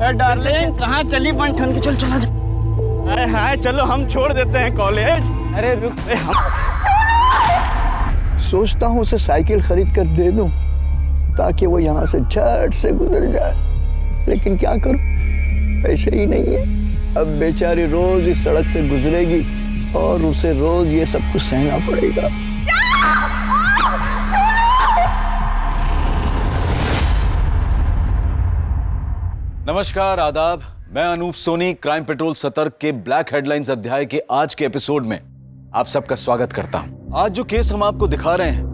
Darling कहाँ चली बंठन की? चल चला जा। हाय चलो हम छोड़ देते हैं कॉलेज। अरे रुक, हम सोचता हूँ उसे साइकिल खरीद कर दे दूं ताकि वो यहाँ से झट से गुजर जाए, लेकिन क्या करूं, पैसे ही नहीं है। अब बेचारी रोज इस सड़क से गुजरेगी और उसे रोज ये सब कुछ सहना पड़ेगा। नमस्कार, आदाब। मैं अनूप सोनी क्राइम पेट्रोल सतर्क के ब्लैक हेडलाइंस अध्याय के आज के एपिसोड में आप सबका स्वागत करता हूं। आज जो केस हम आपको दिखा रहे हैं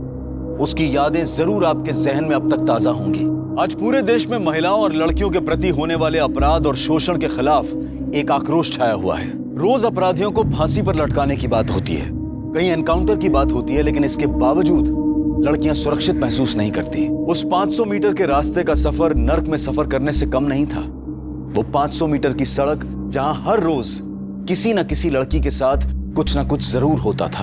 उसकी यादें जरूर आपके जहन में अब तक ताजा होंगी। आज पूरे देश में महिलाओं और लड़कियों के प्रति होने वाले अपराध और शोषण के खिलाफ एक आक्रोश छाया हुआ है। रोज अपराधियों को फांसी पर लटकाने की बात होती है, कहीं एनकाउंटर की बात होती है, लेकिन इसके बावजूद लड़कियां सुरक्षित महसूस नहीं करती। उस 500 मीटर के रास्ते का सफर नर्क में सफर करने से कम नहीं था। वो 500 मीटर की सड़क जहां हर रोज किसी न किसी लड़की के साथ कुछ ना कुछ जरूर होता था।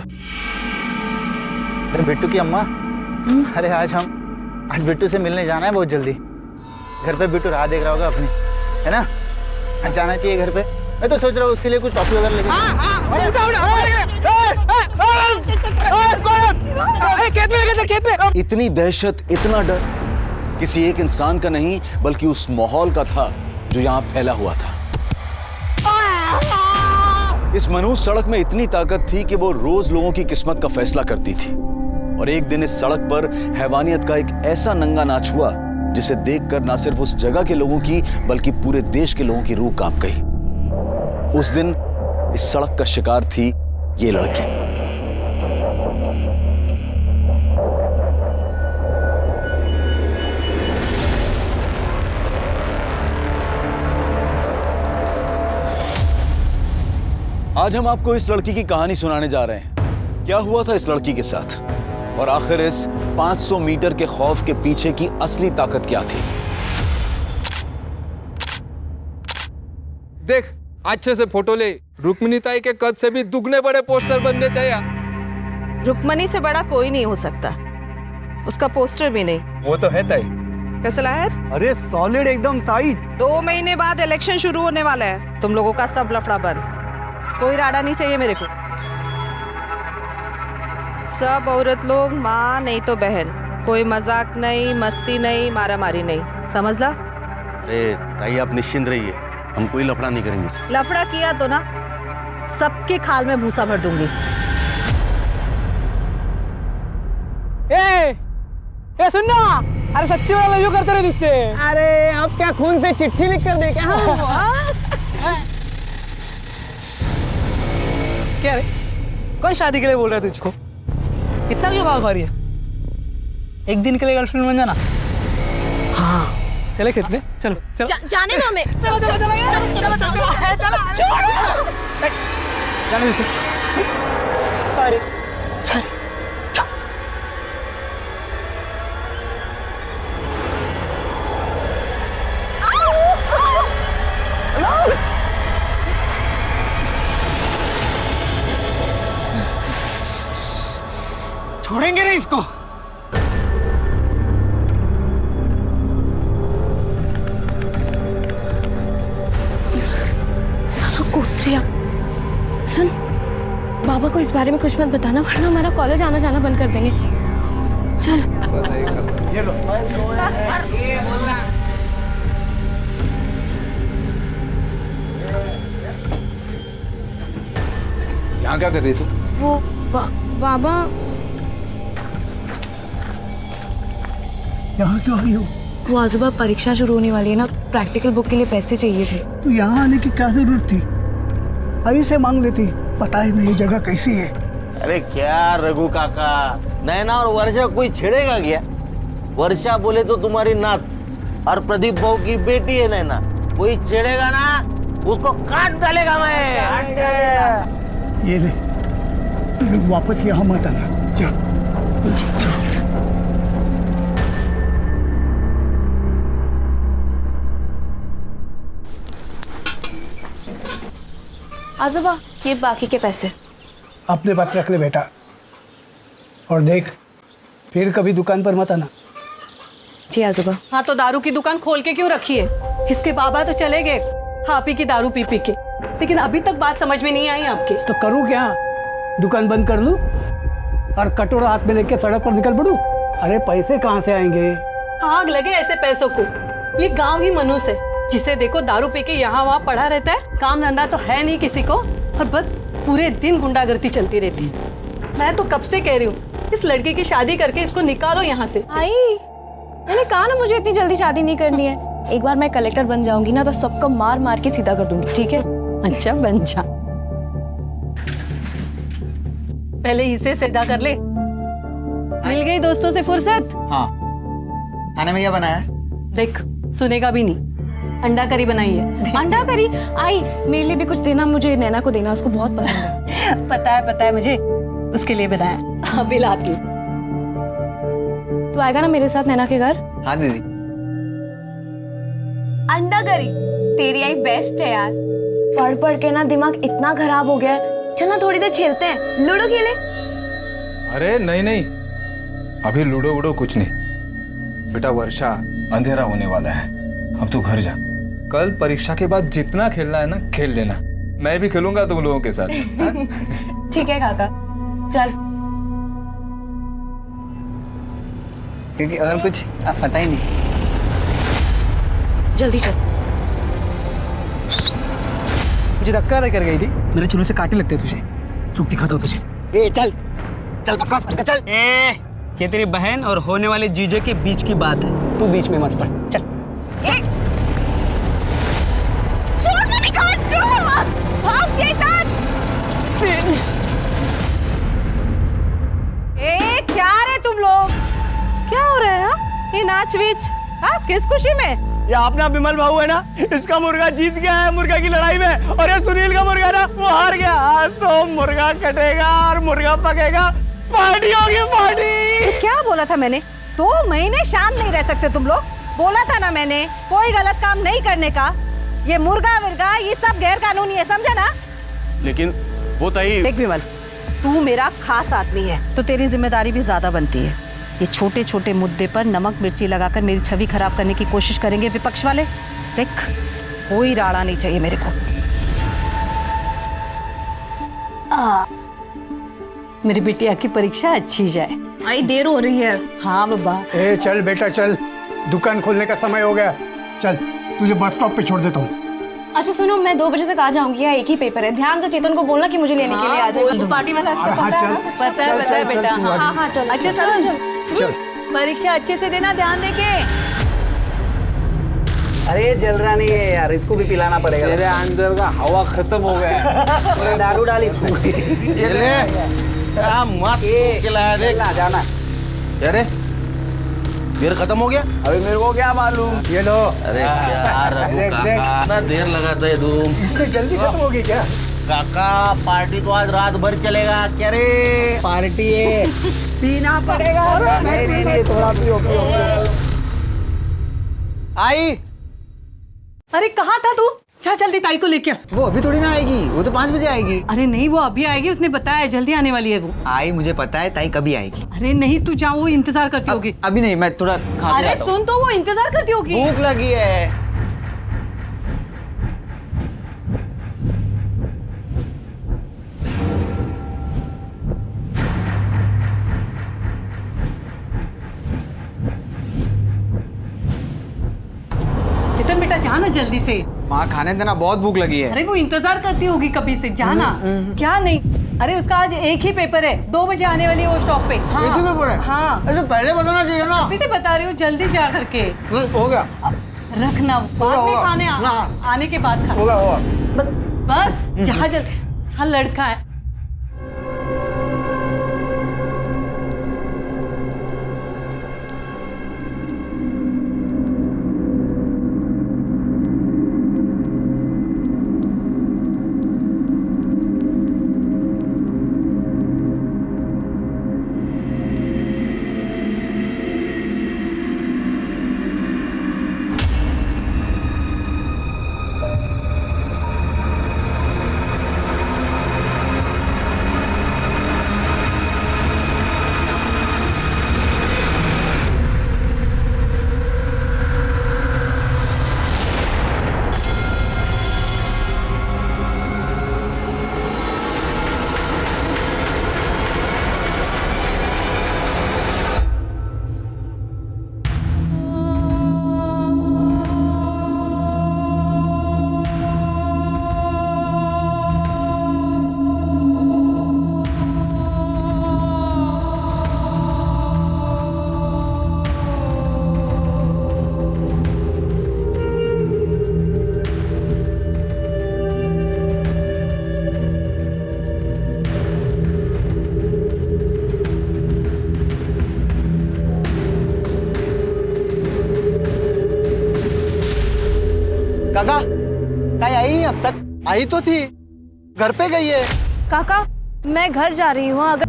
अरे बिट्टू की अम्मा, अरे आज बिट्टू से मिलने जाना है बहुत जल्दी। घर पे बिट्टू राह देख रहा होगा अपनी, है ना? आज जाना चाहिए घर पे। मैं तो सोच रहा हूँ उसके लिए कुछ टॉफी वगैरह लेके। इतनी दहशत, इतना डर किसी एक इंसान का नहीं बल्कि उस माहौल का था जो यहां फैला हुआ था। इस मनुष्य सड़क में इतनी ताकत थी कि वो रोज लोगों की किस्मत का फैसला करती थी। और एक दिन इस सड़क पर हैवानियत का एक ऐसा नंगा नाच हुआ जिसे देखकर ना सिर्फ उस जगह के लोगों की बल्कि पूरे देश के लोगों की रूह कांप गई। उस दिन इस सड़क का शिकार थी ये लड़की। आज हम आपको इस लड़की की कहानी सुनाने जा रहे हैं। क्या हुआ था इस लड़की के साथ और आखिर इस 500 मीटर के खौफ के पीछे की असली ताकत क्या थी? देख, अच्छे से फोटो ले। रुक्मिणी ताई के कद से भी दुगने बड़े पोस्टर बनने चाहिए। रुक्मणी से बड़ा कोई नहीं हो सकता, उसका पोस्टर भी नहीं। वो तो है ताई। कैसा लाया? अरे सॉलिड एकदम ताई। 2 महीने बाद इलेक्शन शुरू होने वाला है, तुम लोगों का सब लफड़ा बंद। कोई राडा नहीं चाहिए मेरे को। सब औरत लोग माँ नहीं तो बहन, कोई मजाक नहीं, मस्ती नहीं, मारा मारी नहीं, समझ ला? अरे ताई आप निश्चिंत रहिए, हम कोई लफड़ा नहीं करेंगे। लफड़ा किया तो ना सबके खाल में भूसा भर दूंगी। ए सुनना, अरे सच्ची वाला लव यू करते रहे तुझसे। अरे अब क्या खून से चिट्ठी लिख कर दे क्या? क्या रे, कौन शादी के लिए बोल रहा है तुझको? इतना क्यों भाग रही है? एक दिन के लिए गर्लफ्रेंड बन जाना। हाँ चले खेत में, चलो चलो। जाने दो हमें। चलो चलो चलो चलो चलो चलो जाने दीजिए। Sorry sorry. छोड़ेंगे नहीं इसको। साला कोत्रिया। सुन, बाबा को इस बारे में कुछ मत बताना वरना हमारा कॉलेज आना जाना बंद कर देंगे। चल। ये लो। यहाँ क्या कर रही थी? वो बाबा। यहाँ क्यों आई हो? वो आजूबा परीक्षा शुरू होने वाली है ना, प्रैक्टिकल बुक के लिए पैसे चाहिए थे। तो यहाँ आने की क्या जरूरत थी? आई से मांग लेती, पता ही नहीं जगह कैसी है। अरे क्या रघु काका, नैना और वर्षा कोई छेड़ेगा क्या? वर्षा बोले तो तुम्हारी नात और प्रदीप बहू की बेटी है नैना, कोई छेड़ेगा ना उसको काट डालेगा मैं। ये ले, वापस यहाँ मत आना। चल आजोबा, ये बाकी के पैसे अपने पास रख ले बेटा, और देख फिर कभी दुकान पर मत आना। जी आजोबा। हाँ तो दारू की दुकान खोल के क्यों रखी है? इसके बाबा तो चले गए आप ही की दारू पी पी के, लेकिन अभी तक बात समझ में नहीं आई आपके। तो करूँ क्या? दुकान बंद कर लूं और कटोरा हाथ में लेके सड़क पर निकल पड़ूं? अरे पैसे कहाँ से आएंगे? आग लगे ऐसे पैसों को। ये गांव ही मनुष्य है, जिसे देखो दारू पी के यहाँ वहाँ पड़ा रहता है, काम धंधा तो है नहीं किसी को, और बस पूरे दिन गुंडागर्दी चलती रहती है। मैं तो कब से कह रही हूँ इस लड़की की शादी करके इसको निकालो यहाँ से। आई, मैंने कहा ना मुझे इतनी जल्दी शादी नहीं करनी है। एक बार मैं कलेक्टर बन जाऊंगी ना तो सबको मार मार के सीधा कर दूंगी, ठीक है? अच्छा बन जा, पहले इसे सीधा कर ले। मिल गई दोस्तों से फुर्सत? हाँ, खाने में क्या बनाया है? देख, सुनेगा भी नहीं। अंडा करी बनाई है। अंडा करी? आई, मेरे लिए भी कुछ देना, मुझे नैना को देना, उसको बहुत पसंद है। पता है मुझे, उसके लिए बनाया। अभी लाती हूँ। तू आएगा ना मेरे साथ नैना के घर? हाँ दीदी। अंडा करी तेरी आई बेस्ट है यार। पढ़ पढ़ के ना दिमाग इतना खराब हो गया है। चल ना थोड़ी देर खेलते हैं, लूडो खेले। अरे नहीं, अभी लूडो वूडो कुछ नहीं। बेटा वर्षा, अंधेरा होने वाला है, अब तू घर जा। कल परीक्षा के बाद जितना खेलना है ना खेल लेना, मैं भी खेलूंगा तुम लोगों के साथ। ठीक है काका, चल। क्योंकि और कुछ पता ही नहीं। जल्दी चल। मुझे धक्का कर गई थी, मेरे चूल्हे से काटे लगते तुझे। रुक, दिखाता हूँ तुझे। ए चल चल बकवास मत कर, चल। ये तेरी बहन और होने वाले जीजे के बीच की बात है, तू बीच में मत पड़। चल भाग चेतन। क्या रे तुम लोग, क्या हो रहा है? ये नाच वीच किस खुशी में? ये अपना विमल भाऊ है ना, इसका मुर्गा जीत गया है मुर्गा की लड़ाई में, और ये सुनील का मुर्गा ना वो हार गया। आज तो मुर्गा कटेगा और मुर्गा पकेगा, पार्टी होगी पार्टी। क्या बोला था मैंने? 2 महीने शांत नहीं रह सकते तुम लोग? बोला था ना मैंने कोई गलत काम नहीं करने का। ये मुर्गा विर्गा ये सब गैर कानूनी है, समझा ना? लेकिन वो ताई, देख विमल, तू मेरा खास आदमी है तो तेरी जिम्मेदारी भी ज्यादा बनती है। ये छोटे छोटे मुद्दे पर नमक मिर्ची लगाकर मेरी छवि खराब करने की कोशिश करेंगे विपक्ष वाले। देख, कोई राड़ा नहीं चाहिए मेरे को। मेरी बिटिया की परीक्षा अच्छी जाए। आई, देर हो रही है। हाँ बाबा। ए चल बेटा चल, दुकान खोलने का समय हो गया। चल, तुझे बस स्टॉप पे छोड़ देता हूँ। अच्छा सुनो, मैं 2 बजे तक आ जाऊंगी, या एक ही पेपर है। ध्यान से चेतन को बोलना कि मुझे लेने के लिए आ जाएगा। तो पार्टी वाला रास्ता पता है ना? पता है बेटा। हाँ चल। अच्छा सुन, परीक्षा अच्छे से देना, ध्यान देके। अरे जल रहा नहीं है यार, इसको भी पिलाना पड़ेगा। तेरे अंदर का हवा खत्म हो गया है। दारू डाल इसमें। ये ले, क्या मस्त खिलाया, देख जाना। अरे बियर खत्म हो गया। अभी मेरे को क्या मालूम। ये लो। अरे क्या रघु काका, इतना देर लगाता है तुम। जल्दी खत्म होगी क्या? काका पार्टी तो आज रात भर चलेगा क्या रे? पार्टी है, पीना पड़ेगा। नहीं, थोड़ा पियो। आई, अरे कहाँ था तू? जा जल्दी ताई को लेके आ। वो अभी थोड़ी ना आएगी, वो तो 5 बजे आएगी। अरे नहीं, वो अभी आएगी, उसने बताया जल्दी आने वाली है वो। आई, मुझे पता है ताई कभी आएगी। अरे नहीं, तू जाओ, वो इंतजार करती होगी। अभी नहीं, मैं थोड़ा खा के अरे आता हूँ। सुन तो, वो इंतजार करती होगी। भूख लगी है। चेतन बेटा जाना जल्दी से। माँ खाने देना, बहुत भूख लगी है। अरे वो इंतजार करती होगी कभी से, जाना। क्या नहीं? अरे उसका आज एक ही पेपर है, 2 बजे आने वाली है वो स्टॉप पे। हाँ, एक ही पेपर है? हाँ, ऐसे पहले बताना चाहिए ना। अभी से बता रही हूँ, जल्दी जा करके हो गया, रखना, बाद में होगा। खाने आने के बाद खा। होगा। बस जहाँ जल्दी। हाँ लड़का है। काका कहीं आई नहीं अब तक? आई तो थी, घर पे गई है। काका मैं घर जा रही हूँ, अगर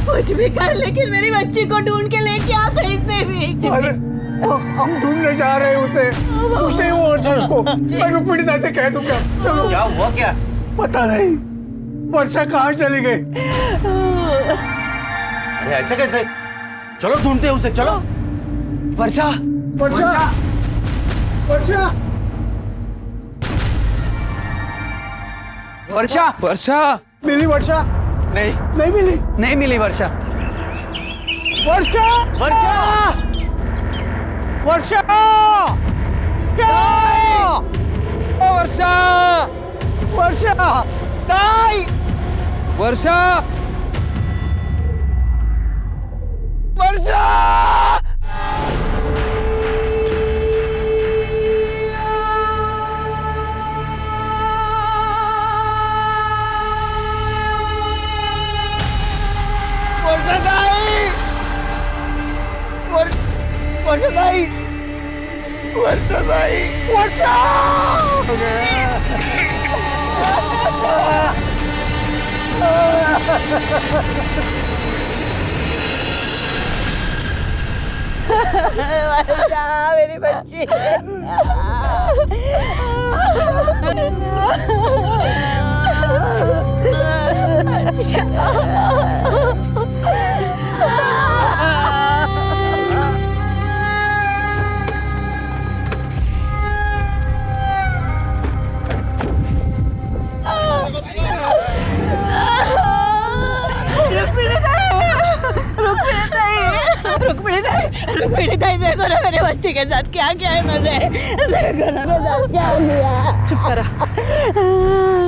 कुछ भी कर लेकिन मेरी बच्ची को ढूंढ के लेके आ कहीं से भी। अरे हम ढूंढने जा रहे हैं उसे, कुछ नहीं हुआ वर्षा को। मैं रुक्मिणी दा से कह दूंगा। चलो। क्या हुआ क्या? पता नहीं वर्षा कहाँ चली गई। अरे ऐसे कैसे? चलो ढूंढते हैं उसे, चलो। वर्षा वर्षा वर्षा वर्षा वर्षा मिली वर्षा? नहीं मिली। नहीं मिली वर्षा। वर्षा वर्षा वर्षा ओ वर्षा वर्षा ताई वर्षा वर्षा वर्षाताई वर्षाताई वर्षा वर्षा मेरी बच्ची। रुक्मिणी ताई देखो ना मेरे बच्चे के साथ क्या किया है मैंने। देखो ना मेरे साथ क्या किया। चुप करा,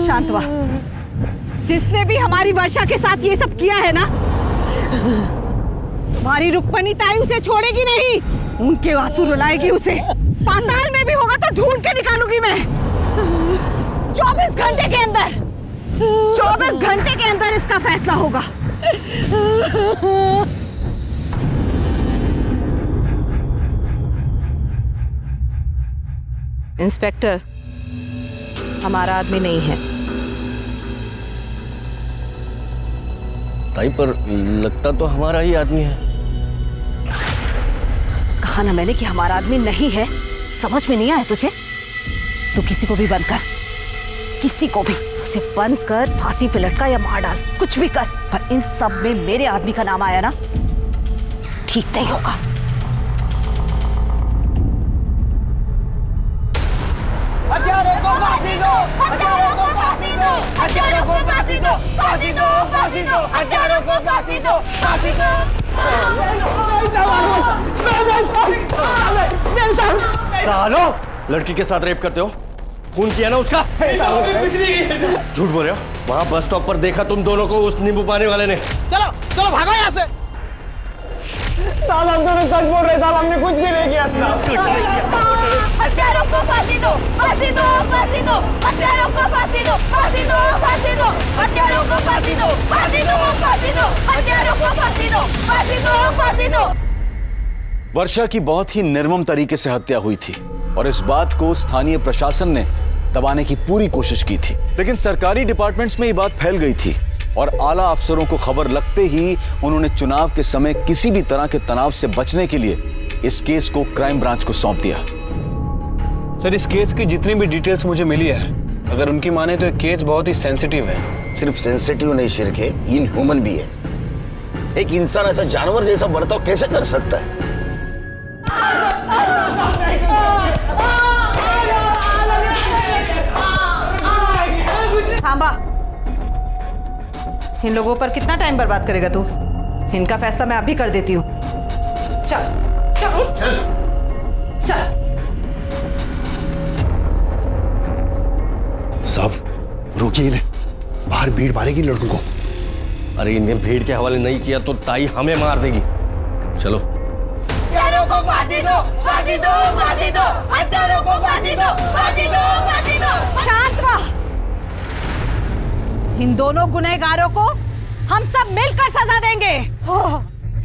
शांत हुआ। जिसने भी हमारी वर्षा के साथ ये सब किया है ना, तुम्हारी रुक्मिणी ताई उसे छोड़ेगी नहीं। उनके आंसू रुलाएगी उसे। पाताल में भी होगा तो ढूंढ के निकालूंगी मैं। 24 घंटे के अंदर, 24 घंटे के अंदर इसका फैसला होगा। इंस्पेक्टर, हमारा आदमी नहीं है। ताई पर लगता तो हमारा ही आदमी है। कहा ना मैंने कि हमारा आदमी नहीं है। समझ में नहीं आया तुझे? तो किसी को भी बंद कर, किसी को भी उसे बंद कर, फांसी पे लटका या मार डाल, कुछ भी कर, पर इन सब में मेरे आदमी का नाम आया ना, ठीक नहीं होगा। हत्यारों को फांसी दो, हत्यारों को फांसी दो, हत्यारों को फांसी दो, फांसी दो, फांसी दो, हत्यारों को फांसी दो, फांसी दो। सालो, लड़की के साथ रेप करते हो? खून किया ना उसका? झूठ बोल रहे हो? वहाँ बस स्टॉप पर देखा तुम दोनों को उस नींबू पानी वाले ने। चलो चलो भागो यहाँ से। साहब हम दोनों सच बोल रहे साहब, हमने कुछ भी नहीं किया था। हत्यारों को फांसी दो, फांसी दो, फांसी दो, हत्यारों को फांसी दो, फांसी दो, फांसी दो, हत्यारों को फांसी दो, फांसी दो, फांसी दो, हत्यारों को फांसी दो, फांसी दो, फांसी दो। वर्षा की बहुत ही निर्मम तरीके से हत्या हुई थी और इस बात को स्थानीय प्रशासन ने दबाने की पूरी कोशिश की थी, लेकिन सरकारी डिपार्टमेंट्स में ये बात फैल गई थी और आला अफसरों को खबर लगते ही उन्होंने चुनाव के समय किसी भी तरह के तनाव से बचने के लिए इस केस को क्राइम ब्रांच को सौंप दिया। सर, इस केस की जितनी भी डिटेल्स मुझे मिली है, अगर उनकी माने तो ये केस बहुत ही सेंसिटिव है। सिर्फ सेंसिटिव नहीं शिरके, इनह्यूमन भी है। एक इंसान ऐसा जानवर जैसा बर्ताव कैसे कर सकता है? थांबा। इन लोगों पर कितना टाइम बर्बाद करेगा तू? इनका फैसला मैं अभी कर देती हूँ। चल चल चल चल। साहब रोकिए इन्हें, बाहर भीड़ मारेगी लड़कों को। अरे इन्हें भीड़ के हवाले नहीं किया तो ताई हमें मार देगी। चलो। हत्यारों को फांसी दो, फांसी दो, फांसी दो, हत्यारों को फांसी दो, फांसी दो, फांसी दो। शांत रह। इन दोनों गुनहगारों को हम सब मिलकर सजा देंगे।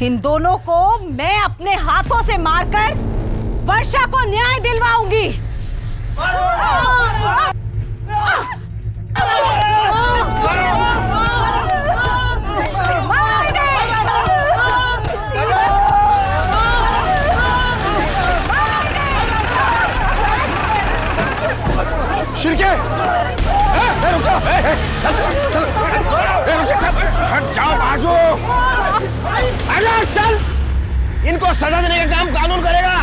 इन दोनों को मैं अपने हाथों से मारकर वर्षा को न्याय दिलवाऊंगी। शिरके हट जाओ बाजू। चल, इनको सजा देने का काम कानून करेगा।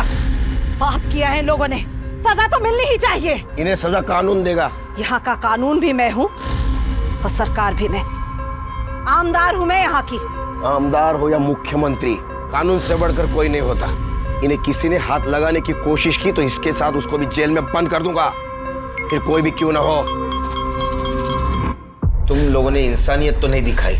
पाप किया है इन लोगों ने, सजा तो मिलनी ही चाहिए। इन्हें सजा कानून देगा। यहाँ का कानून भी मैं हूँ और सरकार भी मैं। आमदार हूँ मैं यहाँ की। आमदार हो या मुख्यमंत्री, कानून से बढ़कर कोई नहीं होता। इन्हें किसी ने हाथ लगाने की कोशिश की तो इसके साथ उसको भी जेल में बंद कर दूंगा, फिर कोई भी क्यों ना हो। तुम लोगों ने इंसानियत तो नहीं दिखाई,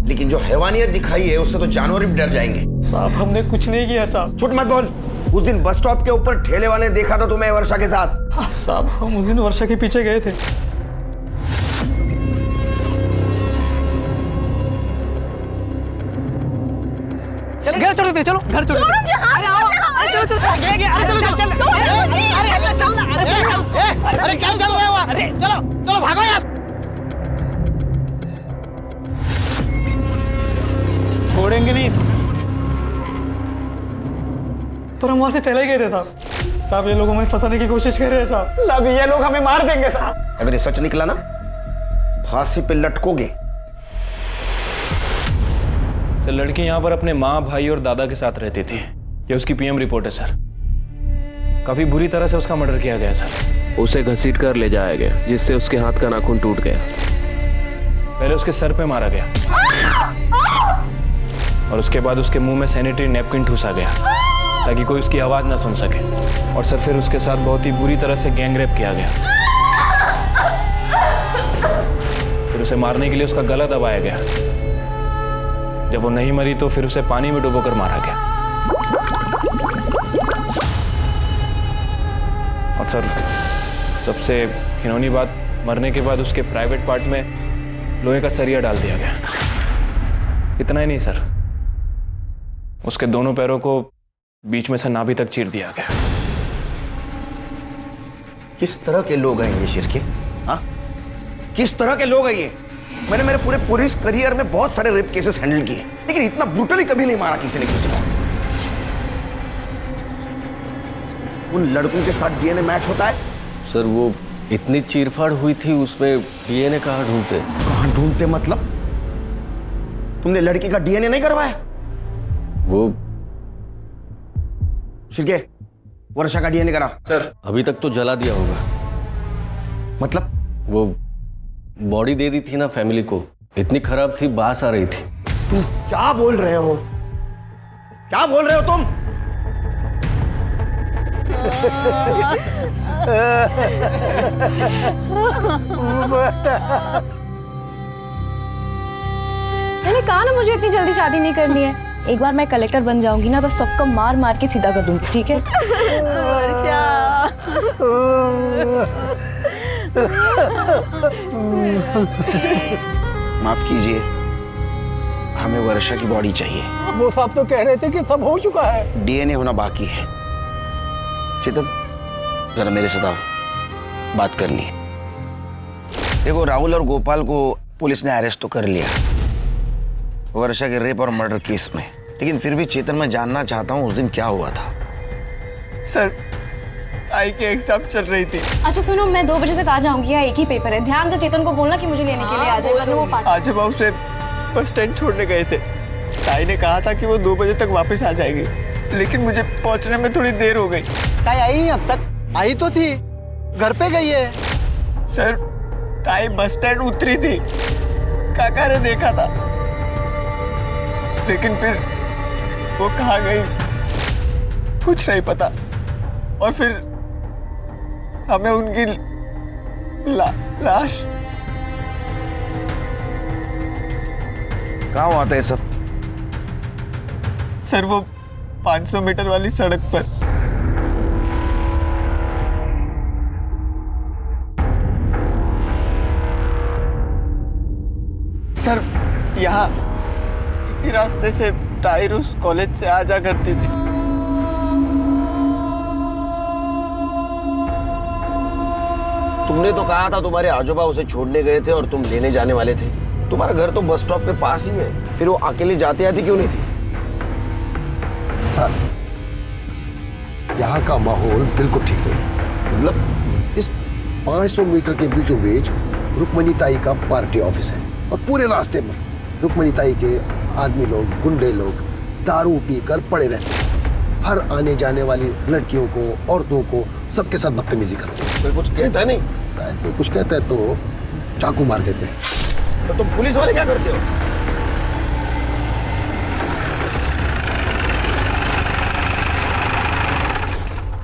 लेकिन जो हैवानियत दिखाई है उससे तो जानवर भी डर जाएंगे। साहब हमने कुछ नहीं किया साहब। झूठ मत बोल। उस दिन बस स्टॉप के ऊपर ठेले वाले ने देखा था तुम्हें वर्षा के साथ। साहब हम उस दिन वर्षा के पीछे गए थे। घर छोड़ देते, चलो घर छोड़ देते। अरे आओ, अरे चलो चलो, अरे चलो चल चल, अरे चल, अरे क्या चल रहा है? अरे चलो चलो भागो यार। छोड़ेंगे नहीं इसको। पर हम वहां से चले गए थे साहब। साहब ये लोग हमें फंसाने की कोशिश कर रहे हैं साहब। साहब ये लोग हमें मार देंगे साहब। अगर ये सच निकला ना, फांसी पे लटकोगे। सर लड़की यहाँ पर अपने माँ, भाई और दादा के साथ रहती थी। ये उसकी पीएम रिपोर्ट है सर। काफी बुरी तरह से उसका मर्डर किया गया सर। उसे घसीट कर ले जाया गया, जिससे उसके हाथ का नाखून टूट गया। पहले उसके सर पे मारा गया और उसके बाद उसके मुंह में सैनिटरी नैपकिन ठूसा गया ताकि कोई उसकी आवाज ना सुन सके। और सर फिर उसके साथ बहुत ही बुरी तरह से गैंग रेप किया गया। फिर उसे मारने के लिए उसका गला दबाया गया। जब वो नहीं मरी तो फिर उसे पानी में डुबोकर मारा गया। और सर सबसे घिनौनी बात, मरने के बाद उसके प्राइवेट पार्ट में लोहे का सरिया डाल दिया गया। इतना ही नहीं सर, उसके दोनों पैरों को बीच में से नाभि तक चीर दिया गया। किस तरह के लोग हैं ये शिरके? हाँ, किस तरह के लोग हैं ये? मैंने मेरे पूरे पुलिस करियर में बहुत सारे रेप केसेस हैंडल किए, लेकिन इतना ब्रूटली कभी नहीं मारा किसी ने किसी को। उन लड़कों के साथ डीएनए मैच होता है? सर वो इतनी चीरफाड़ हुई थी, उसमें डीएनए कहाँ ढूंढते? कहाँ ढूंढते मतलब? तुमने लड़की का डीएनए नहीं करवाया? वो शिरके, वर्षा का डीएनए करा। सर अभी तक तो जला दिया होगा। मतलब? वो बॉडी दे दी थी ना फैमिली को, इतनी खराब थी, बास आ रही थी। तुम क्या बोल रहे हो? क्या बोल रहे हो तुम? मैंने कहा ना मुझे इतनी जल्दी शादी नहीं करनी है। एक बार मैं कलेक्टर बन जाऊंगी ना तो सबको मार मार के सीधा कर दूंगी, ठीक है? वर्षा माफ कीजिए, हमें वर्षा की बॉडी चाहिए। वो साहब तो कह रहे थे कि सब हो चुका है। डीएनए होना बाकी है। चेतन जरा मेरे साथ आओ, बात करनी है। देखो राहुल और गोपाल को पुलिस ने अरेस्ट तो कर लिया वर्षा के रेप और मर्डर केस में, लेकिन फिर भी चेतन मैं जानना चाहता हूँ उस दिन क्या हुआ था। सर आई के एग्जाम चल रही थी। अच्छा सुनो, मैं 2 बजे तक आ जाऊंगी, यहाँ एक ही पेपर है। ध्यान से चेतन को बोलना कि मुझे लेने के लिए आ जाएगा। वो आज हम उसे बस स्टैंड छोड़ने गए थे। ताई ने कहा था कि वो 2 बजे तक वापस आ जाएगी, लेकिन मुझे पहुंचने में थोड़ी देर हो गई। ताई आई नहीं अब तक? आई तो थी, घर पे गई है। सर ताई बस स्टैंड उतरी थी, काका ने देखा था, लेकिन फिर वो कहाँ गई कुछ नहीं पता। और फिर हमें उनकी लाश। कहाँ हुआ था ये सब? सर वो 500 मीटर वाली सड़क पर। सर यहाँ इसी रास्ते से ताहिर उस कॉलेज से आ जा करती थी। तुमने तो कहा था तुम्हारे आजोबा उसे छोड़ने गए थे और तुम लेने जाने वाले थे। तुम्हारा घर तो बस स्टॉप के पास ही है, फिर वो अकेले जाते आती क्यों नहीं थी? सर, यहाँ का माहौल बिल्कुल ठीक नहीं है। मतलब इस 500 मीटर के बीचों बीच रुक्मणी ताई का पार्टी ऑफिस है और पूरे रास्ते में रुक्मणी ताई के आदमी लोग, गुंडे लोग दारू पीकर पड़े रहते हैं। हर आने जाने वाली लड़कियों को, औरतों को, सबके साथ बदतमीजी करते हैं। कोई कुछ कहता नहीं? शायद कोई कुछ कहता है तो चाकू मार देते हैं। तो तुम पुलिस वाले क्या करते हो?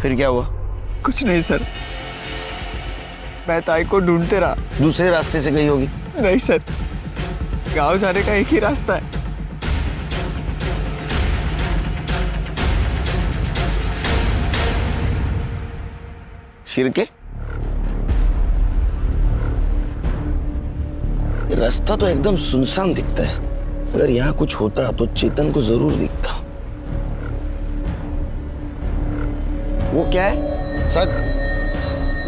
फिर क्या हुआ? कुछ नहीं सर, मैं ताई को ढूंढते रहा। दूसरे रास्ते से गई होगी। नहीं सर, गांव जाने का एक ही रास्ता है। शिरके, रास्ता तो एकदम सुनसान दिखता है। अगर यहाँ कुछ होता तो चेतन को जरूर दिखता। वो क्या है? सर,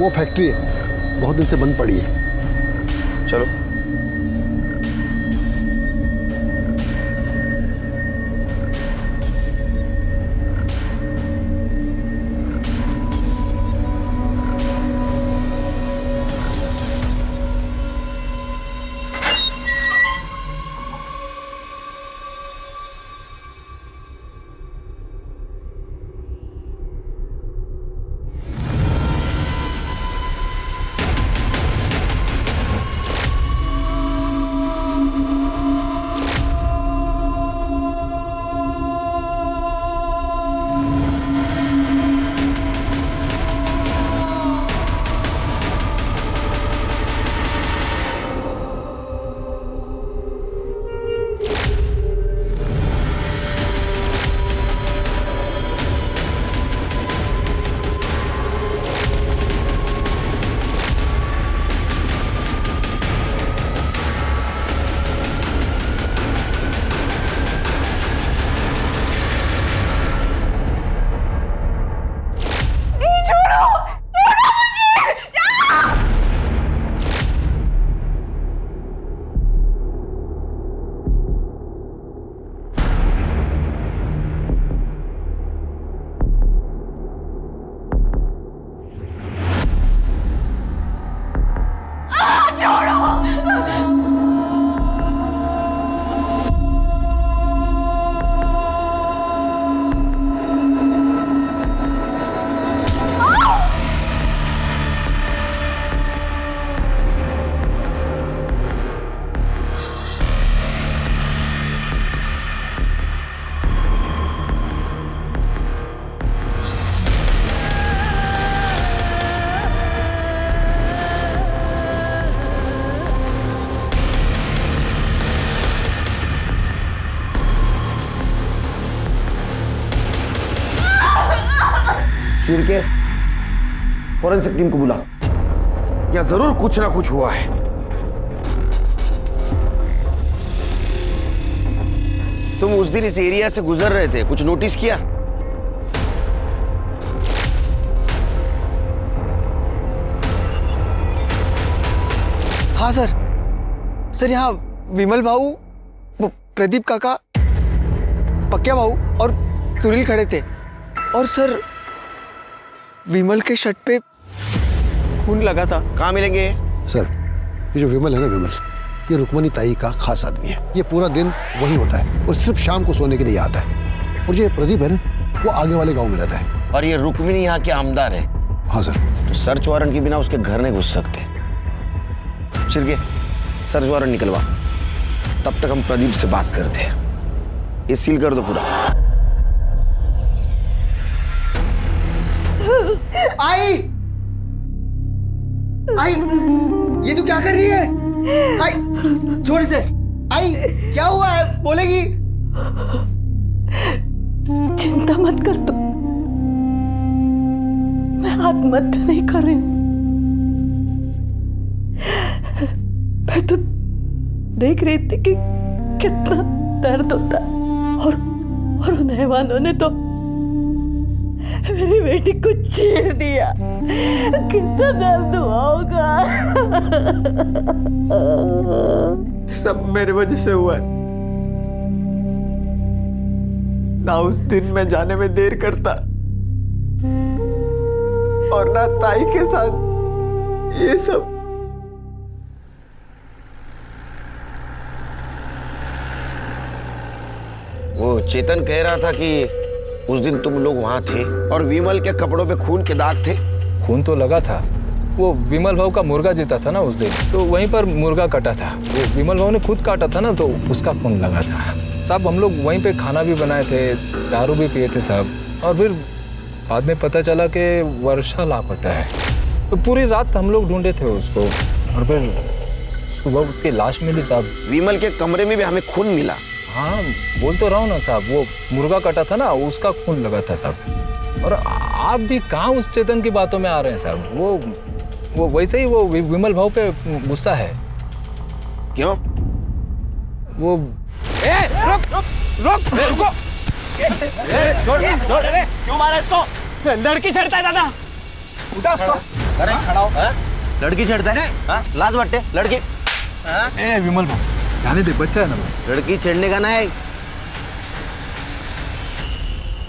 वो फैक्ट्री है, बहुत दिन से बंद पड़ी है। चलो। शिरके, फॉरेंसिक टीम को बुला। या जरूर कुछ ना कुछ हुआ है। तुम उस दिन इस एरिया से गुजर रहे थे, कुछ नोटिस किया? हाँ सर, सर यहाँ विमल भाऊ, वो प्रदीप काका, पक्या भाऊ और सुनील खड़े थे। और सर, विमल के शर्ट पे खून लगा था। कहाँ मिलेंगे? सर, ये जो विमल है ना, विमल, ये रुक्मणी ताई का खास आदमी है। ये पूरा दिन वही होता है और सिर्फ शाम को सोने के लिए आता है। और ये प्रदीप है ना, वो आगे वाले गांव में रहता है। और ये रुक्मिणी यहाँ के आमदार है? हाँ सर। तो सर्च वारंट के बिना उसके घर नहीं घुस सकते। शिरके, सर्च वारंट निकलवा, तब तक हम प्रदीप से बात करते हैं। ये सील कर दो पूरा। आई, आई, ये तू क्या कर रही है? आई, छोड़ इसे। आई, क्या हुआ है? बोलेगी? चिंता मत कर तू, मैं आत्महत्या नहीं कर रही हूं। मैं तो देख रही थी कि कितना दर्द होता है और उन हैवानों ने तो मेरी बेटी को चीर दिया, कितना दर्द हुआ होगा। सब मेरे वजह से हुआ है। ना उस दिन मैं जाने में देर करता और ना ताई के साथ ये सब। वो चेतन कह रहा था कि उस दिन तुम लोग वहां थे और विमल के कपड़ों पे खून के दाग थे। खून तो लगा था, वो विमल भाव का मुर्गा जीता था ना उस दिन, तो वहीं पर मुर्गा कटा था। वो विमल भाव ने खुद काटा था ना, तो उसका खून लगा था। साहब हम लोग वहीं पे खाना भी बनाए थे, दारू भी पिए थे साहब। और फिर बाद में पता चला कि वर्षा लापता है, तो पूरी रात हम लोग ढूंढे थे उसको और फिर सुबह उसकी लाश मिली साहब। विमल के कमरे में भी हमें खून मिला। हाँ बोल तो रहा हूँ ना साहब, वो मुर्गा कटा था ना, उसका खून लगा था साहब। और आप भी कहाँ उस चेतन की बातों में आ रहे हैं साहब। वो वैसे ही वो विमल भाव पे गुस्सा है। क्यों? वो रुको क्यों मारा इसको? लड़की छेड़ता है दादा। उठा उसको। अरे खड़ा हो। लड़की छेड़ता है? हाँ? लाज बट्टे लड़की। ए विमल भाव जाने दे, बच्चा है ना। लड़की छेड़ने का ना है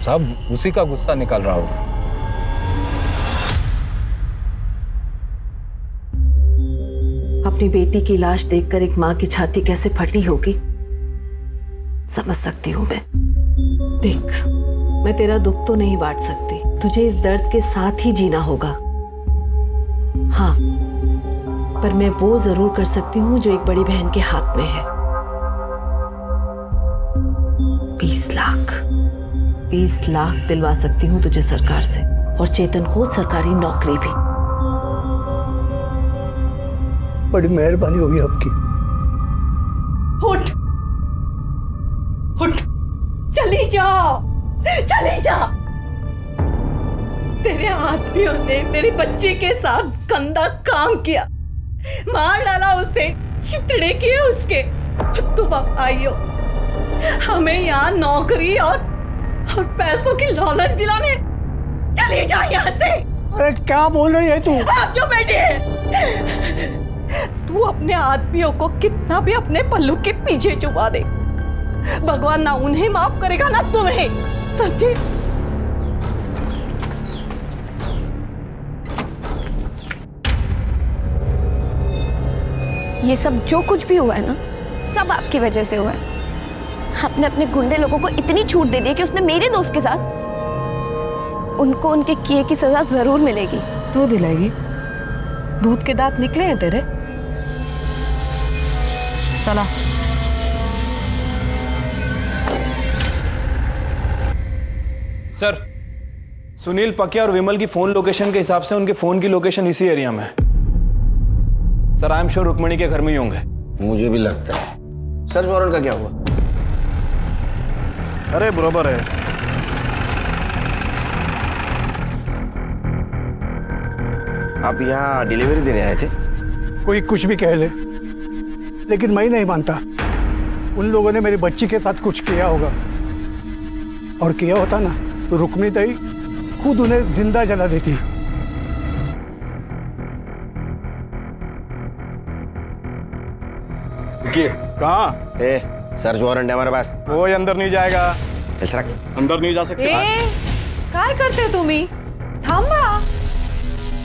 साहब, उसी का गुस्सा निकाल रहा होगा। अपनी बेटी की लाश देखकर एक माँ की छाती कैसे फटी होगी समझ सकती हूँ मैं। देख, मैं तेरा दुख तो नहीं बांट सकती, तुझे इस दर्द के साथ ही जीना होगा। हाँ, पर मैं वो जरूर कर सकती हूँ जो एक बड़ी बहन के हाथ में है। 20 लाख दिलवा सकती हूँ तुझे सरकार से, और चेतन को सरकारी नौकरी भी। बड़ी मेहरबानी होगी आपकी। उठ उठ, चली जाओ, चली जा। तेरे आदमियों ने मेरी बच्ची के साथ गंदा काम किया, मार डाला उसे, चितड़े किए उसके। तुम अब आई हो हमें यहाँ नौकरी और पैसों की लालच दिलाने। चली जा यहाँ से। अरे क्या बोल रही है तू? आप क्यों बैठे हैं? तू अपने आदमियों को कितना भी अपने पल्लू के पीछे छुपा दे, भगवान ना उन्हें माफ करेगा ना तुम्हें, समझे? ये सब जो कुछ भी हुआ है ना, सब आपकी वजह से हुआ है। आपने अपने गुंडे लोगों को इतनी छूट दे दी कि उसने मेरे दोस्त के साथ, उनको उनके किए की सजा जरूर मिलेगी। तू दिलाएगी? दूध के दांत निकले हैं तेरे। चला। सर, सुनील पकिया और विमल की फोन लोकेशन के हिसाब से उनके फोन की लोकेशन इसी एरिया में है। Sir, I am sure Rukmini के घर में ही होंगे। मुझे भी लगता है। सर्च वारंट का क्या हुआ? अरे बराबर है। आप यहाँ डिलीवरी देने आए थे? कोई कुछ भी कह ले, लेकिन मैं नहीं मानता। उन लोगों ने मेरी बच्ची के साथ कुछ किया होगा, और किया होता ना तो रुक्मिणी ताई खुद उन्हें जिंदा जला देती। कहाँ? सर्च वारंट है हमारे पास। वो अंदर नहीं जाएगा। चल सर, अंदर नहीं जा सकते। काय करते तुम्ही? थांबा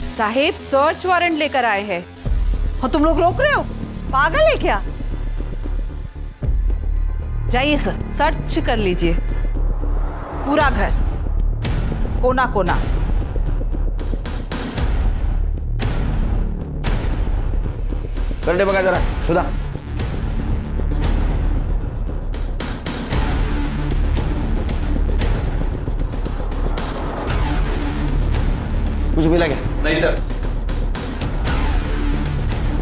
साहेब, सर्च वारंट लेकर आए हैं और तुम लोग रोक रहे हो? पागल है क्या? जाइए सर, सर्च कर लीजिए पूरा घर, कोना कोना। करने बगा जरा सुधा। कुछ मिला क्या? नहीं सर।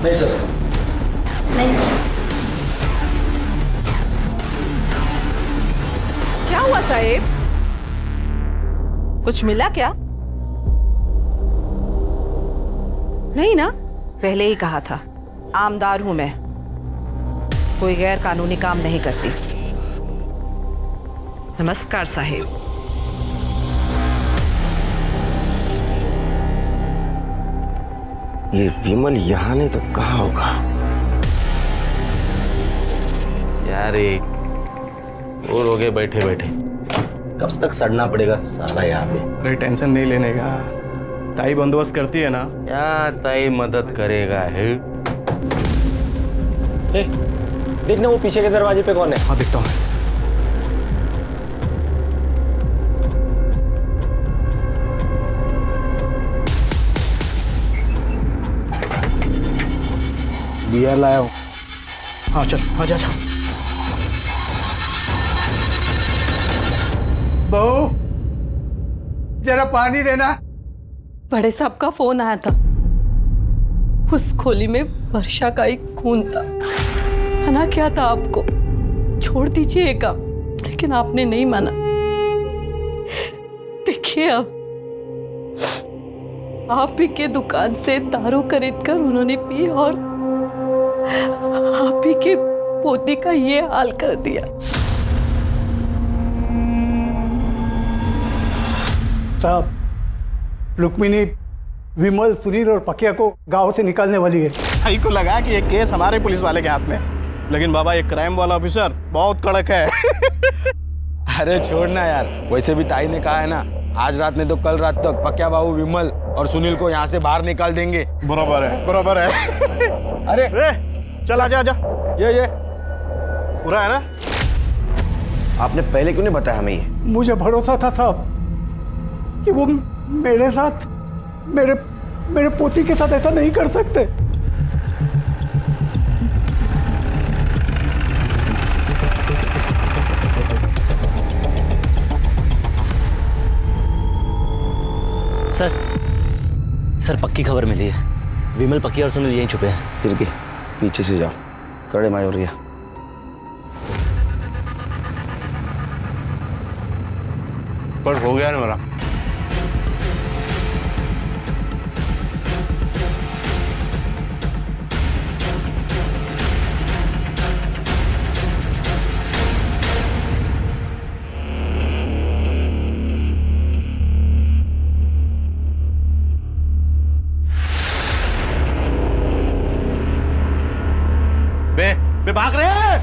नहीं सर। नहीं सर। क्या हुआ साहेब? कुछ मिला क्या? नहीं ना? पहले ही कहा था, आमदार हूं मैं, कोई गैर कानूनी काम नहीं करती। नमस्कार साहेब। ये विमल यहाँ नहीं तो कहाँ होगा? यार और हो गए बैठे बैठे, कब तक सड़ना पड़ेगा साला यहाँ पे। अरे टेंशन नहीं लेने का, ताई बंदोबस्त करती है ना। क्या ताई मदद करेगा है? देखना वो पीछे के दरवाजे पे कौन है। हाँ देखता हूँ। बियर लाया हूँ। हाँ चल आजा जा। बहू जरा पानी देना। बड़े साहब का फोन आया था, उस खोली में वर्षा का एक खून था। मना किया था आपको, छोड़ दीजिए ये काम, लेकिन आपने नहीं माना। देखिए अब आप ही के दुकान से दारू खरीदकर उन्होंने पी और आप ही के पोती का ये हाल कर दिया। साहब, रुक्मिणी विमल, सुनील और पकिया को गांव से निकालने वाली है। भाई को लगा कि ये केस हमारे पुलिस वाले के हाथ में, लेकिन बाबा ये क्राइम वाला ऑफिसर बहुत कड़क है। अरे छोड़ना यार, वैसे भी ताई ने कहा है ना, आज रात नहीं तो कल रात तक पक्या बाबू विमल और सुनील को यहाँ से बाहर निकाल देंगे। बराबर है, बराबर है। अरे चल आजा आजा। ये पूरा है ना? आपने पहले क्यों नहीं बताया हमें ये? मुझे भरोसा था साहब कि वो मेरे साथ, मेरे पोती के साथ ऐसा नहीं कर सकते। सर पक्की खबर मिली है, विमल, पक्की और सुनील यहीं छुपे हैं। फिर के पीछे से जाओ, कड़े मायोरिया। पर हो गया ना मेरा। बे भाग रहे हैं।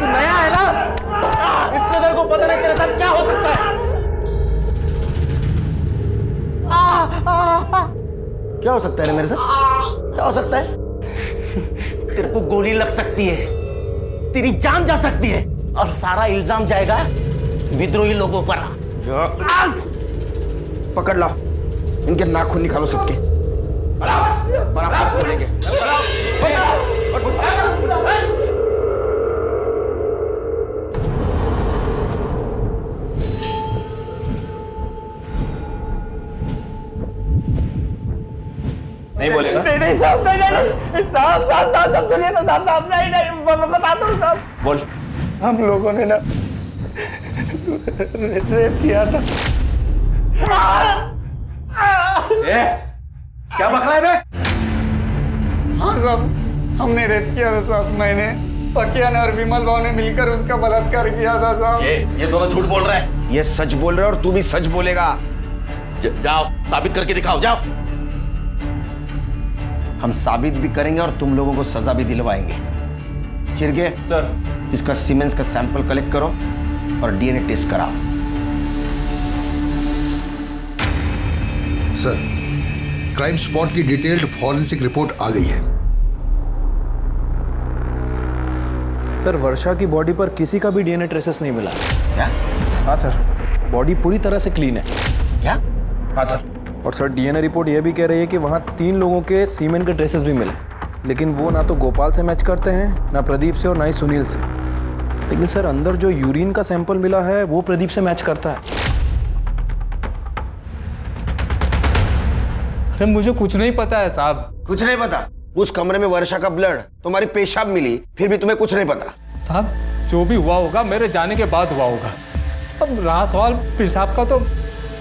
नया है ना, इसलिए तेरे को पता नहीं तेरे साथ क्या हो सकता है। क्या हो सकता है मेरे साथ? क्या हो सकता है? तेरे को गोली लग सकती है, तेरी जान जा सकती है, और सारा इल्जाम जाएगा विद्रोही लोगों पर। पकड़ लो, इनके नाखून निकालो सबके। बराबर बोलेंगे। नहीं बोलेगा? नहीं साहब, नहीं साहब सुनिए ना साहब, नहीं बताता हूँ साहब। बोल। हम लोगों ने ना रेप किया था। क्या बक रहा है बे? हाँ साहब, हमने रेप किया था साहब। मैंने, पकिया ने और विमल भाव ने मिलकर उसका बलात्कार किया था साहब। ये दोनों झूठ बोल रहे हैं। ये सच बोल रहे हैं और तू भी सच बोलेगा। जाओ साबित करके दिखाओ, जाओ। हम साबित भी करेंगे और तुम लोगों को सजा भी दिलवाएंगे। चिरगे सर, इसका सीमेंस का सैंपल कलेक्ट करो और डीएनए टेस्ट कराओ। सर, क्राइम स्पॉट की डिटेल्ड फॉरेंसिक रिपोर्ट आ गई है। सर, वर्षा की बॉडी पर किसी का भी डीएनए ट्रेसेस नहीं मिला। क्या? हाँ सर, बॉडी पूरी तरह से क्लीन है। क्या? हाँ सर। और सर, डीएनए रिपोर्ट यह भी कह रही है कि वहाँ 3 लोगों के सीमेन के ट्रेसेस भी मिले, लेकिन वो ना तो गोपाल से मैच करते हैं, ना प्रदीप से और ना ही सुनील से। लेकिन सर, अंदर जो यूरिन का सैंपल मिला है वो प्रदीप से मैच करता है। अरे मुझे कुछ नहीं पता है साहब। कुछ नहीं पता? उस कमरे में वर्षा का ब्लड, तुम्हारी पेशाब मिली, फिर भी तुम्हें कुछ नहीं पता? साहब, जो भी हुआ होगा मेरे जाने के बाद हुआ होगा। अब रहा सवाल पेशाब का, तो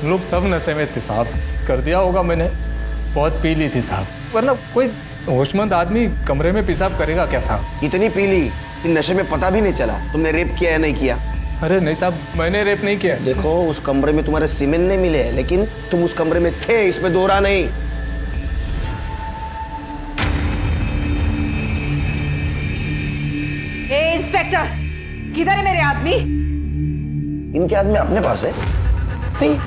लोग सब नशे में थे साहब, कर दिया होगा मैंने, बहुत पी ली थी साहब, वरना कोई होशमंद आदमी कमरे में पेशाब करेगा कैसा? इतनी पी ली कि नशे में पता भी नहीं चला तुमने रेप किया या नहीं किया। अरे नहीं साहब, मैंने रेप नहीं किया। देखो उस कमरे में तुम्हारे सीमेंट नहीं मिले, लेकिन तुम उस कमरे में थे, इसमें दोहरा नहीं। ए इंस्पेक्टर, किधर है मेरे आदमी? इनके आदमी अपने पास है। नहीं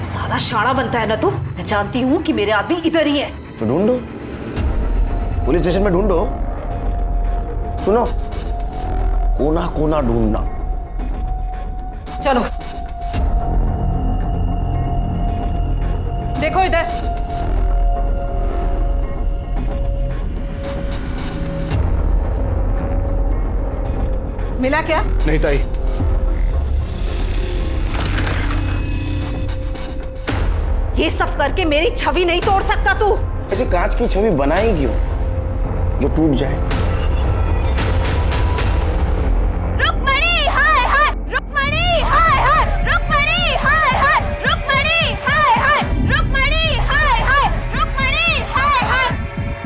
साला शाना बनता है ना तू। मैं जानती हूँ कि मेरे आदमी इधर ही है। तो ढूंढो, पुलिस स्टेशन में ढूंढो। सुनो, कोना कोना ढूंढना। चलो देखो इधर। मिला क्या? नहीं ताई। ये सब करके मेरी छवि नहीं तोड़ सकता तू। ऐसे कांच की छवि बनाई क्यों जो टूट जाए? रुक्मणी हाय हाय, रुक्मणी हाय हाय, रुक्मणी हाय हाय, रुक्मणी हाय हाय, रुक्मणी हाय हाय, रुक्मणी हाय हाय।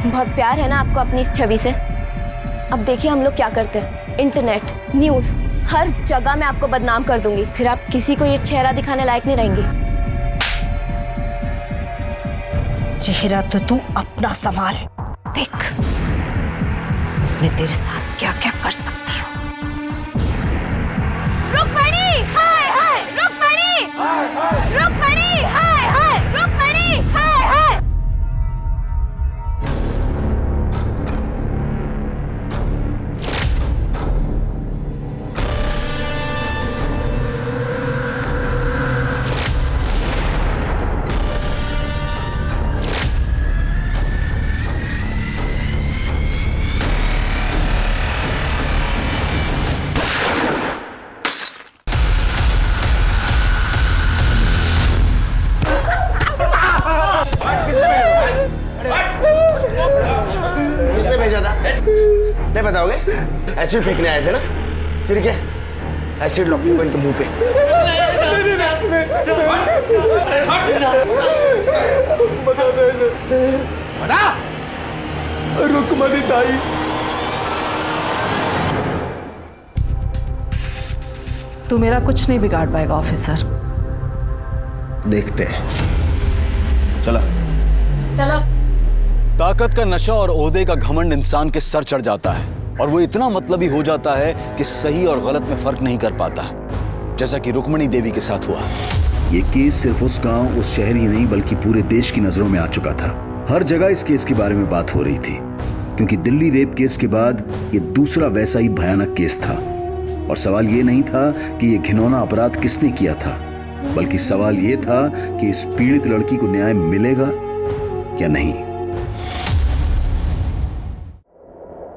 बहुत प्यार है ना आपको अपनी इस छवि से। अब देखिए हम लोग क्या करते हैं, इंटरनेट, न्यूज़, हर जगह मैं आपको बदनाम कर दूंगी। फिर आप किसी को ये चेहरा दिखाने लायक नहीं रहेंगी। चेहरा तो तू अपना संभाल। देख मैं तेरे साथ क्या क्या कर सकती हूँ। रुक्मणी हाय हाय, रुक्मणी रुक्मणी हाय हाय, रुक्मणी हाय हाय। किसने भेजा था? नहीं बताओगे? एसिड फेंकने आए थे ना? फिर क्या? एसिड लो अपने के मुंह पे। बता। रुक्मणी ताई। तू मेरा कुछ नहीं बिगाड़ पाएगा ऑफिसर। देखते हैं। चलो चलो। ताकत का नशा और ओहदे का घमंड इंसान के सर चढ़ जाता है और वो इतना मतलबी हो जाता है कि सही और गलत में फर्क नहीं कर पाता, जैसा कि रुक्मणी देवी के साथ हुआ। ये केस सिर्फ उस गांव, उस शहर ही नहीं बल्कि पूरे देश की नजरों में आ चुका था। हर जगह इस केस के बारे में बात हो रही थी, क्योंकि दिल्ली रेप केस के बाद ये दूसरा वैसा ही भयानक केस था। और सवाल ये नहीं था कि ये घिनौना अपराध किसने किया था, बल्कि सवाल ये था कि इस पीड़ित लड़की को न्याय मिलेगा या नहीं।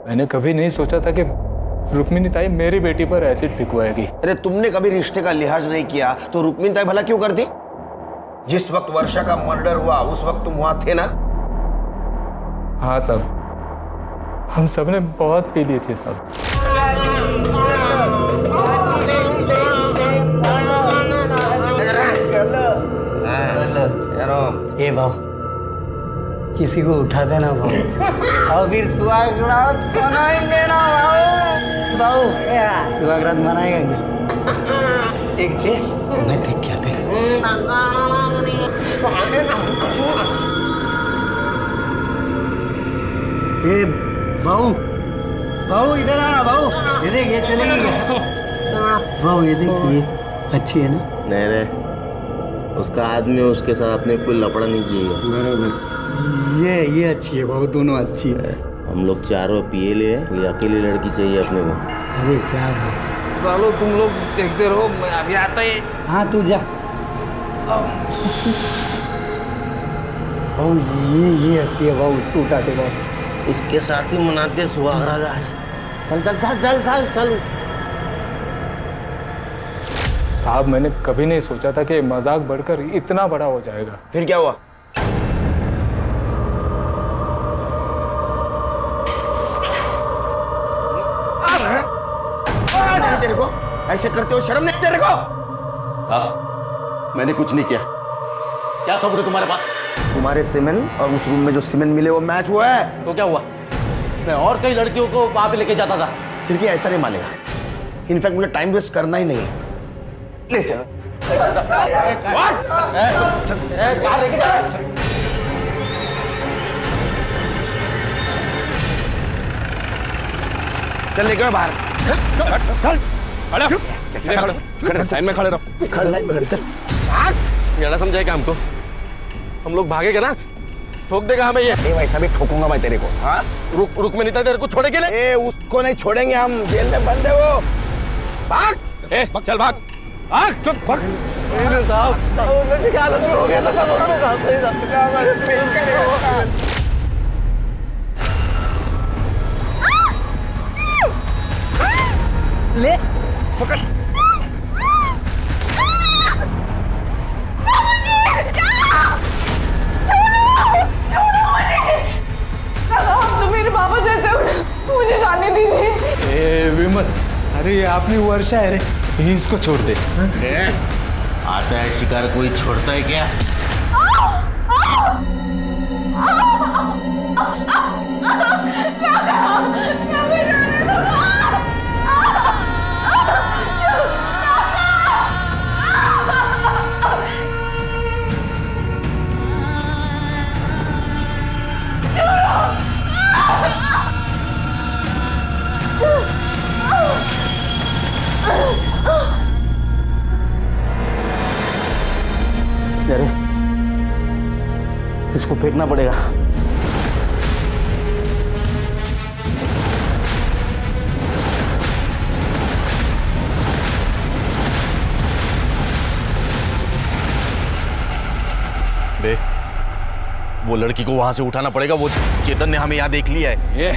मैंने कभी नहीं सोचा था कि रुक्मिणी ताई मेरी बेटी पर एसिड फिकवाएगी। अरे तुमने कभी रिश्ते का लिहाज नहीं किया तो रुक्मिणी ताई भला क्यों करती? जिस वक्त वर्षा का मर्डर हुआ उस वक्त तुम वहां थे ना? हाँ साहब, हम सब ने बहुत पी ली थी साहब। ए भाव, किसी को उठा देना भाव, और फिर सुहागरात मनाएंगे ना भाव। भाव सुहागरात मनाएगा क्या? एक दे, मैं देख क्या दे। ए भाऊ, भाऊ इधर आना भाऊ, ये देख ये चलेगी क्या? भाऊ ये देख, ये अच्छी है ना? नहीं रे, उसका आदमी उसके साथ अपने कोई लफड़ा नहीं किएगा। बराबर, ये अच्छी है भाऊ, दोनों अच्छी है। हम लोग चारों पिए ले, कोई अकेली लड़की चाहिए अपने को। अरे क्या भाऊ, सालो तुम लोग देखते रहो, मैं अभी आता ही। हाँ तू जा। भाऊ ये अच्छी है भाऊ, उसको उठाते भाऊ। इसके साथ ही मनाते सुहागरात आज। चल चल चल चल चल चल। साहब मैंने कभी नहीं सोचा था कि मजाक बढ़कर इतना बड़ा हो जाएगा। फिर क्या हुआ? तेरे को ऐसे करते हो शर्म नहीं तेरे को? साहब मैंने कुछ नहीं किया। क्या सबूत है तुम्हारे पास? तुम्हारे सीमेंट और उस रूम में जो सीमेंट मिले वो मैच हुआ है। तो क्या हुआ? मैं और कई लड़कियों को वहां पे लेके जाता था। फिर क्या ऐसा नहीं मानेगा? इनफैक्ट मुझे टाइम वेस्ट करना ही नहीं है। ले चलो। कहाँ लेके जा रहा है? चल लेके बाहर। लाइन में खड़े रहो। मेरा समझाएगा हमको? हम लोग भागेगा ना, ठोक देगा हमें ये। वैसा भी ठोकूंगा मैं तेरे को। हाँ रुक में नहीं था, तेरे को छोड़ेंगे ना। उसको नहीं छोड़ेंगे हम, जेल में बंद है वो। भाग। चल भाग। चुप भाग। हालत में हो गया था ले पकड़। तो मेरे पापा जैसे हो, मुझे जाने दीजिए। ए विमल, अरे ये अपनी वर्षा है रे, इसको छोड़ दे। आता है शिकार, कोई छोड़ता है क्या? अरे इसको फेंकना पड़ेगा। बे, वो लड़की को वहां से उठाना पड़ेगा। वो चेतन ने हमें यहाँ देख लिया है। ये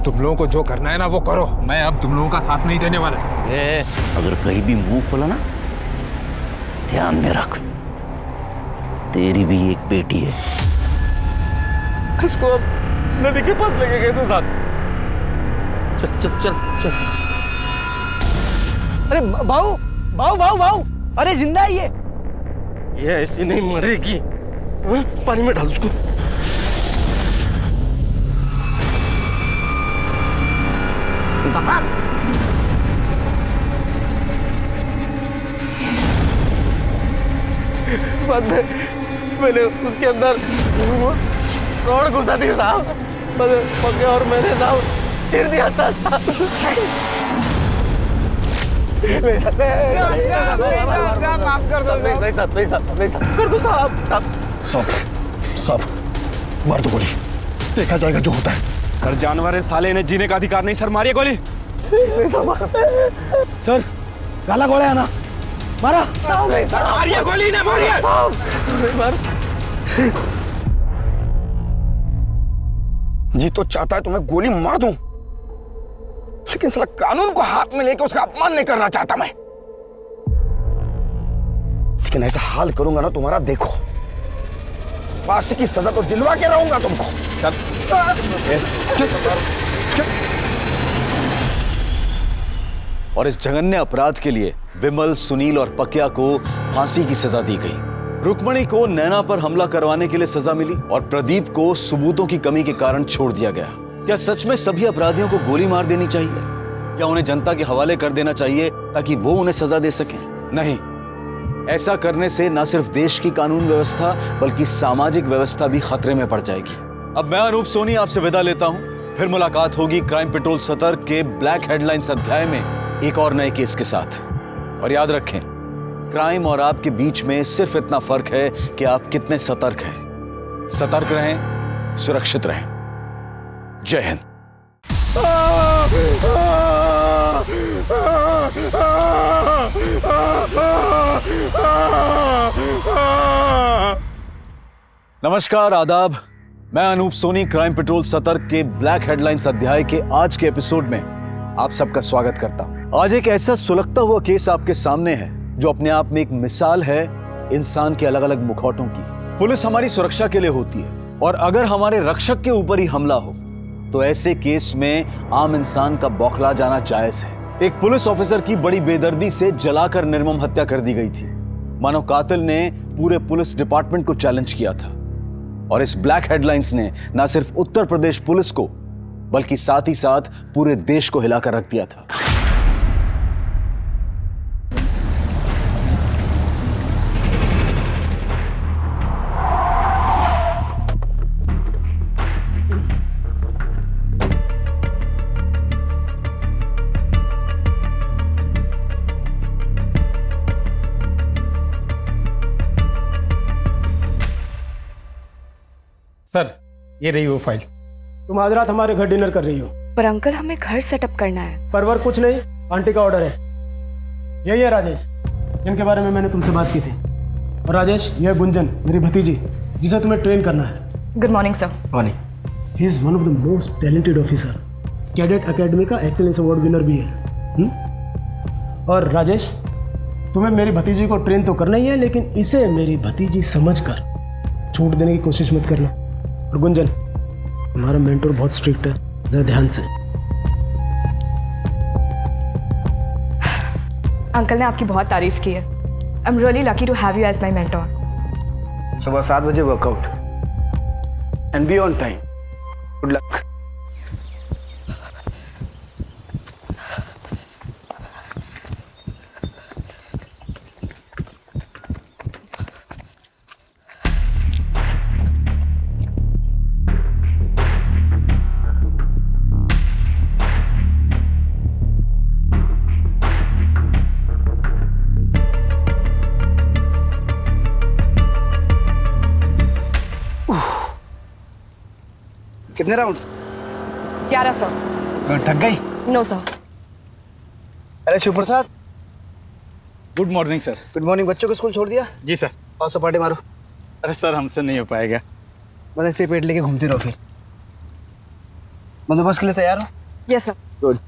तुम लोगों को जो करना है ना वो करो, मैं अब तुम लोगों का साथ नहीं देने वाला। अगर कहीं भी मुंह खोला ना, ध्यान में रख, तेरी भी एक बेटी है। किसको नदी के पास लेके गए थे साथ? चल चल चल चल। अरे भाऊ भाऊ भाऊ भाऊ, अरे जिंदा है ये ऐसी नहीं मरेगी। पानी में डाल उसको। बाद में मैंने उसके अंदर रॉड घुसा दी साहब, पके और मैंने साहब चिर दिया था साहब। माफ कर दो। नहीं साहब कर दो साहब। सब मार दो गोली, देखा जाएगा जो होता है। सर जानवर है साले, इन्हें जीने का अधिकार नहीं। सर मारिए गोली। सर गाला गोला है ना, मारा। मारिए गोली, ने मारिए। जी तो चाहता है तो मैं गोली मार दूं, लेकिन साला कानून को हाथ में लेके उसका अपमान नहीं करना चाहता मैं। लेकिन ऐसा हाल करूंगा ना तुम्हारा, देखो फांसी की सजा तो दिलवा के रहूंगा तुमको। और इस जघन्य अपराध के लिए विमल, सुनील और पकिया को फांसी की सजा दी गई। रुक्मणी को नैना पर हमला करवाने के लिए सजा मिली और प्रदीप को सबूतों की कमी के कारण छोड़ दिया गया। क्या सच में सभी अपराधियों को गोली मार देनी चाहिए या उन्हें जनता के हवाले कर देना चाहिए ताकि वो उन्हें सजा दे सके? नहीं, ऐसा करने से न सिर्फ देश की कानून व्यवस्था बल्कि सामाजिक व्यवस्था भी खतरे में पड़ जाएगी। अब मैं अनूप सोनी आपसे विदा लेता हूं। फिर मुलाकात होगी क्राइम पेट्रोल सतर्क के ब्लैक हेडलाइंस अध्याय में एक और नए केस के साथ। और याद रखें, क्राइम और आपके बीच में सिर्फ इतना फर्क है कि आप कितने सतर्क हैं। सतर्क रहें, सुरक्षित रहें। जय हिंद। नमस्कार, आदाब। मैं अनूप सोनी क्राइम पेट्रोल सतर्क के ब्लैक हेडलाइंस अध्याय के आज के एपिसोड में आप सबका स्वागत करता हूं। आज एक ऐसा सुलगता हुआ केस आपके सामने है जो अपने आप में एक मिसाल है इंसान के अलग अलग मुखौटों की। पुलिस हमारी सुरक्षा के लिए होती है और अगर हमारे रक्षक के ऊपर ही हमला हो तो ऐसे केस में आम इंसान का बौखला जाना जायज है। एक पुलिस ऑफिसर की बड़ी बेदर्दी से जलाकर निर्मम हत्या कर दी गई थी। मानो कातिल ने पूरे पुलिस डिपार्टमेंट को चैलेंज किया था। और इस ब्लैक हेडलाइंस ने ना सिर्फ उत्तर प्रदेश पुलिस को बल्कि साथ ही साथ पूरे देश को हिलाकर रख दिया था। सर, ये रही वो फाइल। तुम आज रात हमारे घर डिनर कर रही हो। पर अंकल, हमें घर सेटअप करना है। परवर कुछ नहीं, आंटी का ऑर्डर है। यही है राजेश, जिनके बारे में मैंने तुमसे बात की थी। और राजेश, यह है गुंजन, मेरी भतीजी, जिसे तुम्हें ट्रेन करना है। Good morning sir. Morning. He is one of the most talented officer, cadet academy का एक्सीलेंस अवार्ड विनर भी है। और राजेश, तुम्हें मेरी भतीजी को ट्रेन तो करना ही है, लेकिन इसे मेरी भतीजी समझकर छूट देने की कोशिश मत करना। और गुंजन, हमारा मेंटर बहुत स्ट्रिक्ट है, जरा ध्यान से। अंकल ने आपकी बहुत तारीफ की है। I am really lucky to have you as my mentor. सुबह 7 बजे workout and be on time. Good luck. कितने राउंड? 1100। थक गई? No sir. अरे Shiv Prasad, good morning sir. Good morning. बच्चों को स्कूल छोड़ दिया? जी सर। और सपाटे मारो। अरे सर, हमसे नहीं हो पाएगा। बस ऐसे पेट लेके घूमती रहो। फिर बंदोबस्त के लिए तैयार हो? Yes sir. गुड।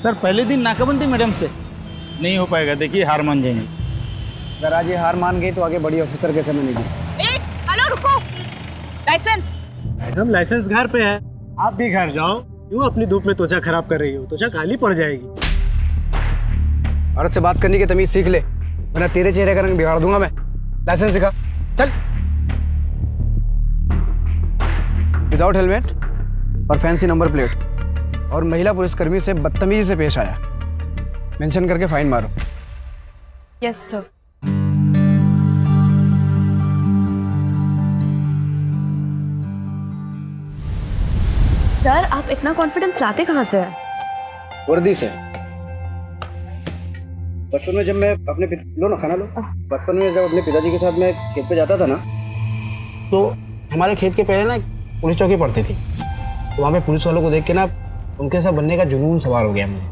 सर, पहले दिन नाकाबंदी मैडम से नहीं हो पाएगा। देखिए, हार मान जाएंगे। अगर आज ये हार मान गई तो आगे बड़ी ऑफिसर कैसे बनेगी? हेलो, रुको। लाइसेंस। मैडम, लाइसेंस घर पे है, आप भी घर जाओ। क्यों अपनी धूप में त्वचा खराब कर रही हो? त्वचा काली पड़ जाएगी। औरत से बात करने की तमीज सीख ले, वरना तेरे चेहरे का रंग बिगाड़ दूंगा मैं। लाइसेंस दिखा। चल। विदाउट हेलमेट और फैंसी नंबर प्लेट और महिला पुलिसकर्मी से बदतमीजी से पेश आया, मेंशन करके फाइन मारो। Yes sir. सर, आप इतना कॉन्फिडेंस लाते कहाँ से हैं? वर्दी से। बचपन में जब मैं अपने लो ना, खाना लो। बचपन में जब अपने पिताजी के साथ मैं खेत पे जाता था ना, तो हमारे खेत के पहले ना पुलिस चौकी पड़ती थी। तो वहाँ पे पुलिस वालों को देख के ना उनके साथ बनने का जुनून सवार हो गया मुझे।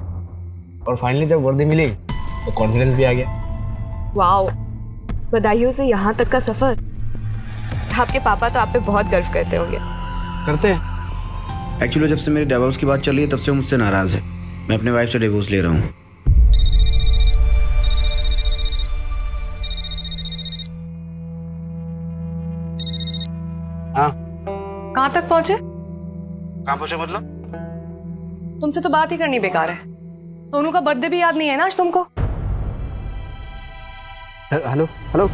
और फाइनली जब वर्दी मिली तो कॉन्फिडेंस भी आ गया। वाओ, बधाइयों से यहाँ तक का सफर। आपके पापा तो आप पे बहुत गर्व करते होंगे। करते हैं। एक्चुअली जब से मेरी डिवोर्स की बात चल रही है तब से वो मुझसे नाराज है। मैं अपने वाइफ से डिवोर्स ले रहा हूँ। हाँ। कहाँ तक पहुँचे? कहाँ पहुँचे मतलब? तुमसे तो बात ही करनी बेकार है। सोनू का बर्थडे भी याद नहीं है ना आज तुमको? हेलो हेलो,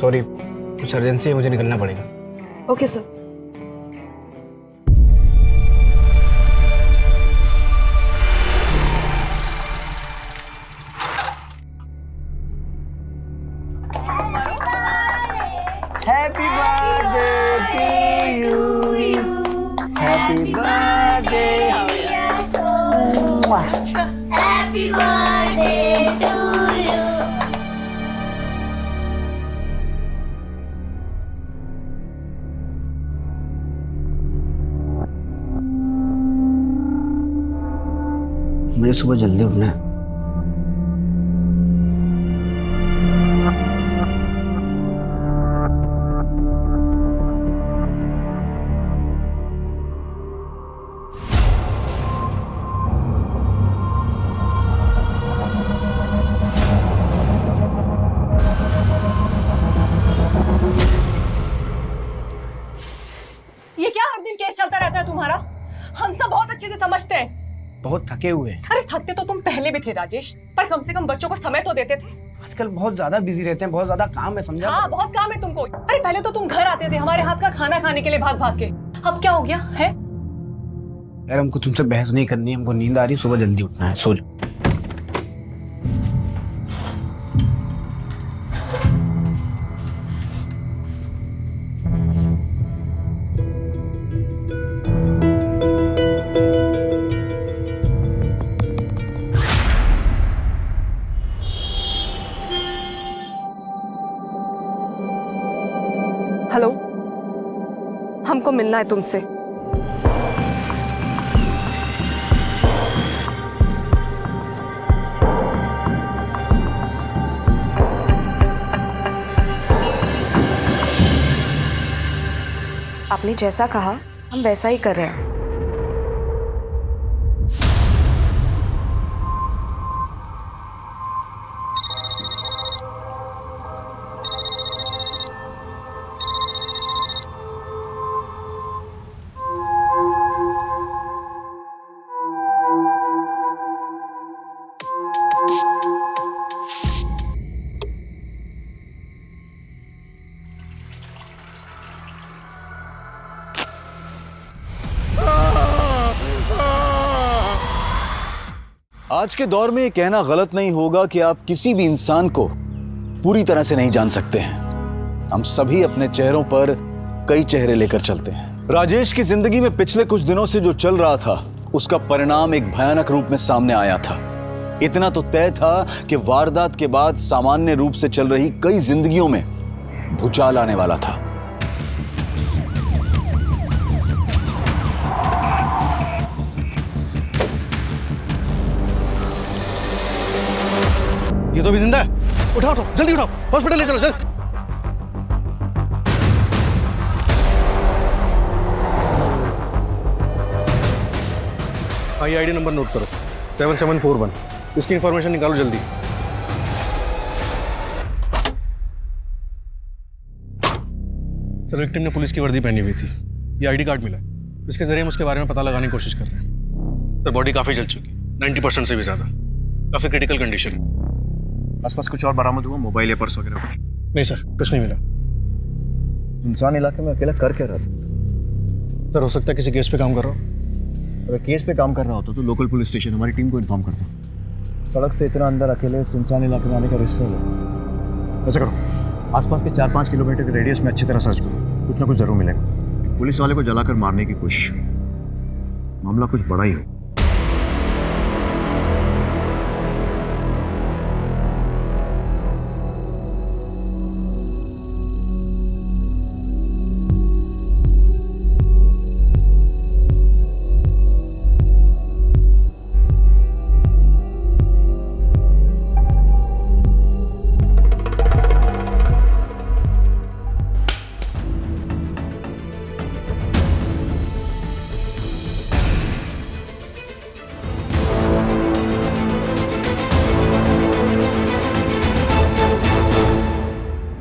सॉरी, कुछ अर्जेंसी है, मुझे निकलना पड़ेगा। Okay sir. Happy birthday to you. Happy birthday. Happy birthday to you. मुझे सुबह जल्दी उठना है। केस चलता रहता है तुम्हारा? हम सब बहुत अच्छे से समझते हैं। बहुत थके हुए हैं। अरे थकते तो तुम पहले भी थे राजेश, पर कम से कम बच्चों को समय तो देते थे। आजकल बहुत ज्यादा बिजी रहते हैं, बहुत ज्यादा काम है, समझा? हाँ, बहुत काम है तुमको। अरे पहले तो तुम घर आते थे हमारे हाथ का खाना खाने के लिए भाग भाग के। अब क्या हो गया है? यार हमको तुमसे बहस नहीं करनी, हमको नींद आ रही है, सुबह जल्दी उठना है, सो जाओ। हेलो, हमको मिलना है तुमसे। आपने जैसा कहा हम वैसा ही कर रहे हैं। आज के दौर में ये कहना गलत नहीं होगा कि आप किसी भी इंसान को पूरी तरह से नहीं जान सकते हैं। हम सभी अपने चेहरों पर कई चेहरे लेकर चलते हैं। राजेश की जिंदगी में पिछले कुछ दिनों से जो चल रहा था उसका परिणाम एक भयानक रूप में सामने आया था। इतना तो तय था कि वारदात के बाद सामान्य रूप से चल रही कई जिंदगियों में भूचाल आने वाला था। ये तो भी जिंदा है। उठाओ उठाओ, जल्दी उठाओ, हॉस्पिटल ले चलो, चल। आईडी नंबर नोट करो, 7741। इसकी इंफॉर्मेशन निकालो जल्दी। सर, विक्टिम ने पुलिस की वर्दी पहनी हुई थी। ये आईडी कार्ड मिला, इसके जरिए हम उसके बारे में पता लगाने की कोशिश कर रहे हैं। सर, बॉडी काफी जल चुकी, 90% से भी ज्यादा, काफी क्रिटिकल कंडीशन है। आसपास कुछ और बरामद हुआ, मोबाइल या पर्स वगैरह? नहीं सर, कुछ नहीं मिला। सुनसान इलाके में अकेला कर क्या रहा था? सर, हो सकता है किसी केस पे काम कर रहा हो। अगर केस पे काम कर रहा होता तो लोकल पुलिस स्टेशन हमारी टीम को इन्फॉर्म करता। सड़क से इतना अंदर अकेले सुनसान इलाके में आने का रिस्क है। ऐसा करो, आसपास के 4-5 किलोमीटर के रेडियस में अच्छी तरह सर्च करो, कुछ ना कुछ जरूर मिलेगा। पुलिस वाले को जलाकर मारने की कोशिश हुई, मामला कुछ बड़ा ही हो।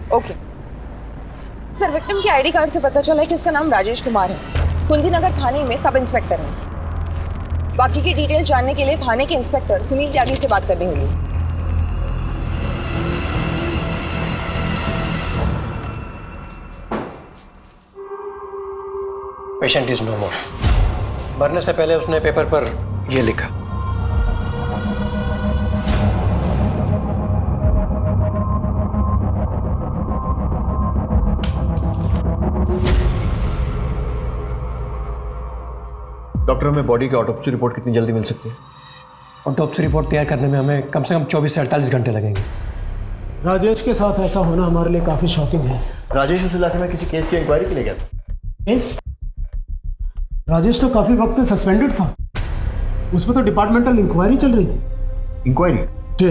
ओके सर, विक्टिम के आईडी कार्ड से पता चला है कि उसका नाम राजेश कुमार है। कुंदीनगर थाने में सब इंस्पेक्टर है। बाकी की डिटेल जानने के लिए थाने के इंस्पेक्टर सुनील त्यागी से बात करनी होगी। पेशेंट इज नो मोर। मरने से पहले उसने पेपर पर यह लिखा। डॉक्टर, हमें बॉडी की ऑटोप्सी रिपोर्ट कितनी जल्दी मिल सकती है? ऑटोप्सी रिपोर्ट तैयार करने में हमें कम से कम 24 से 48 घंटे लगेंगे। राजेश के साथ ऐसा होना हमारे लिए काफ़ी शॉकिंग है। राजेश उस इलाके में किसी केस की इंक्वायरी के लिए गया था? केस? राजेश तो काफ़ी वक्त से सस्पेंडेड था। उस पर तो डिपार्टमेंटल इंक्वायरी चल रही थी। इंक्वायरी? जी।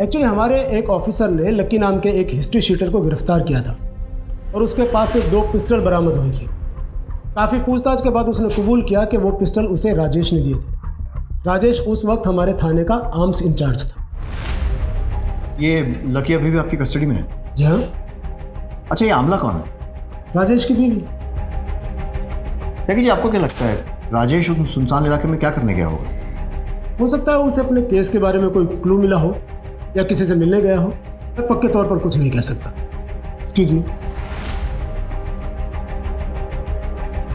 एक्चुअली हमारे एक ऑफिसर ने लक्की नाम के एक हिस्ट्री शीटर को गिरफ्तार किया था और उसके पास से 2 पिस्टल बरामद हुई थी। काफ़ी पूछताछ के बाद उसने कबूल किया कि वो पिस्टल उसे राजेश ने दिए थे। राजेश उस वक्त हमारे थाने का आर्म्स इंचार्ज था। ये लकी अभी भी आपकी कस्टडी में है? जी हाँ। अच्छा, ये आमला कौन है? राजेश की बीवी। देखिए जी, आपको क्या लगता है राजेश उस सुनसान इलाके में क्या करने गया होगा? हो सकता है उसे अपने केस के बारे में कोई क्लू मिला हो या किसी से मिलने गया हो। मैं पक्के तौर पर कुछ नहीं कह सकता। Excuse me.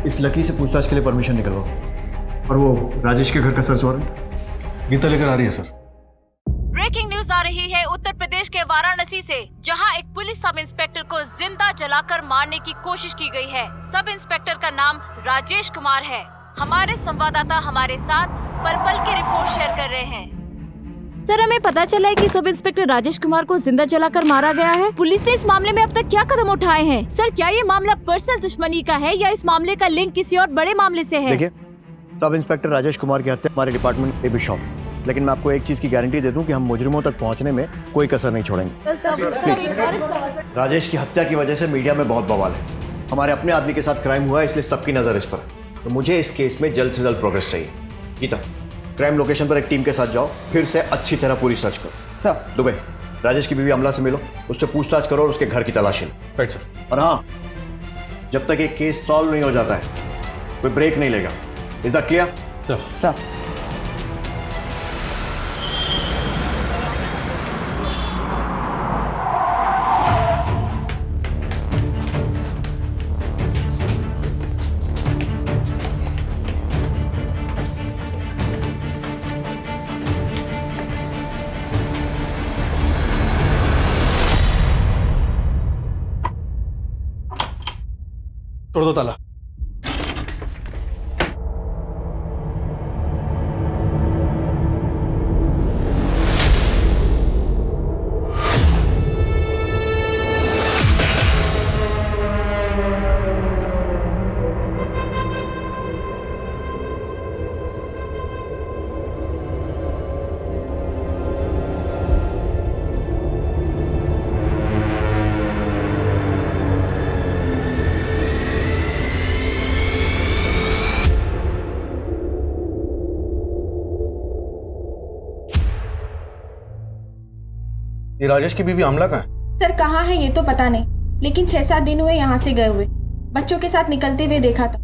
इस लकी से पूछताछ के लिए परमिशन निकलवाओ। और वो राजेश के घर का सर्च वारंट गीता लेकर आ रही है सर। ब्रेकिंग न्यूज आ रही है उत्तर प्रदेश के वाराणसी से, जहां एक पुलिस सब इंस्पेक्टर को जिंदा जलाकर मारने की कोशिश की गई है। सब इंस्पेक्टर का नाम राजेश कुमार है। हमारे संवाददाता हमारे साथ पल पल की रिपोर्ट शेयर कर रहे हैं। सर, हमें पता चला है कि सब इंस्पेक्टर राजेश कुमार को जिंदा जलाकर मारा गया है। पुलिस ने इस मामले में अब तक क्या कदम उठाए हैं? सर, क्या ये मामला पर्सनल दुश्मनी का है या इस मामले का लिंक किसी और बड़े मामले से है? देखिए, सब इंस्पेक्टर राजेश कुमार की हत्या हमारे डिपार्टमेंट पे भी शौक, लेकिन मैं आपको एक चीज की गारंटी दे दूं कि हम मुजरिमों तक पहुंचने में कोई कसर नहीं छोड़ेंगे। प्लीज। राजेश की हत्या की वजह से मीडिया में बहुत बवाल है। हमारे अपने आदमी के साथ क्राइम हुआ है, इसलिए सबकी नजर इस पर। तो मुझे इस केस में जल्द से जल्द प्रोग्रेस चाहिए। गीता, क्राइम लोकेशन पर एक टीम के साथ जाओ, फिर से अच्छी तरह पूरी सर्च करो। सर। दुबे, राजेश की बीवी अमला से मिलो, उससे पूछताछ करो और उसके घर की तलाशी लो। Right sir. और हाँ, जब तक ये केस सॉल्व नहीं हो जाता है कोई ब्रेक नहीं लेगा। Is that clear? सर। तोड़ दो ताला। ये राजेश की बीवी आमला कहाँ है? सर, कहाँ है ये तो पता नहीं, लेकिन 6-7 दिन हुए यहाँ से गए हुए। बच्चों के साथ निकलते हुए देखा था।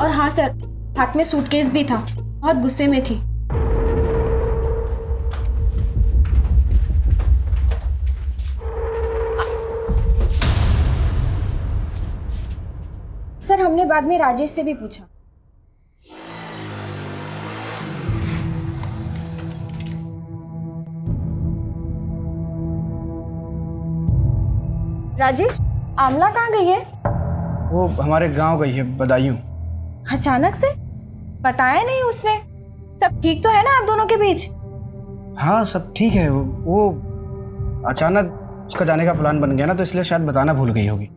और हाँ सर, हाथ में सूटकेस भी था। बहुत गुस्से में थी। सर, हमने बाद में राजेश से भी पूछा। राजेश, आमला कहाँ गई है? वो हमारे गांव गई है, बदायूं। अचानक से? बताया नहीं उसने। सब ठीक तो है ना आप दोनों के बीच? हाँ, सब ठीक है। वो अचानक उसका जाने का प्लान बन गया ना, तो इसलिए शायद बताना भूल गई होगी।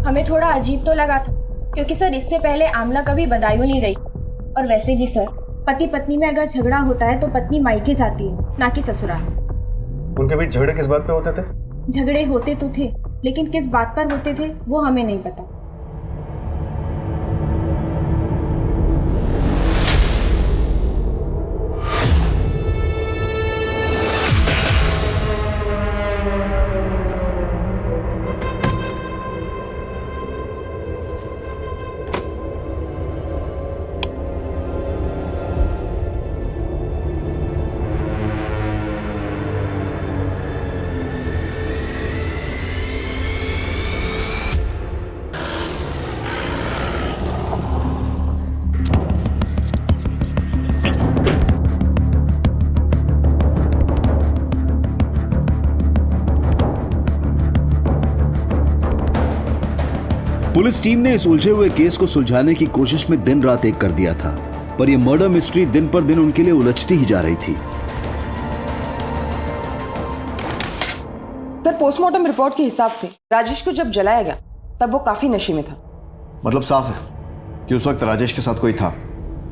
हमें थोड़ा अजीब तो लगा था, क्योंकि सर इससे पहले आमला कभी बदायूं नहीं गई। और वैसे भी सर, पति पत्नी में अगर झगड़ा होता है तो पत्नी मायके जाती है, ना कि ससुराल। उनके बीच झगड़े किस बात पे होते थे? झगड़े होते तो थे, लेकिन किस बात पर होते थे वो हमें नहीं पता। पुलिस टीम ने इस उलझे हुए केस को सुलझाने की कोशिश में दिन रात एक कर दिया था, पर यह मर्डर मिस्ट्री दिन पर दिन उनके लिए उलझती ही जा रही थी। सर, पोस्टमार्टम रिपोर्ट के हिसाब से राजेश को जब जलाया गया तब वो काफी नशे में था। मतलब साफ है कि उस वक्त राजेश के साथ कोई था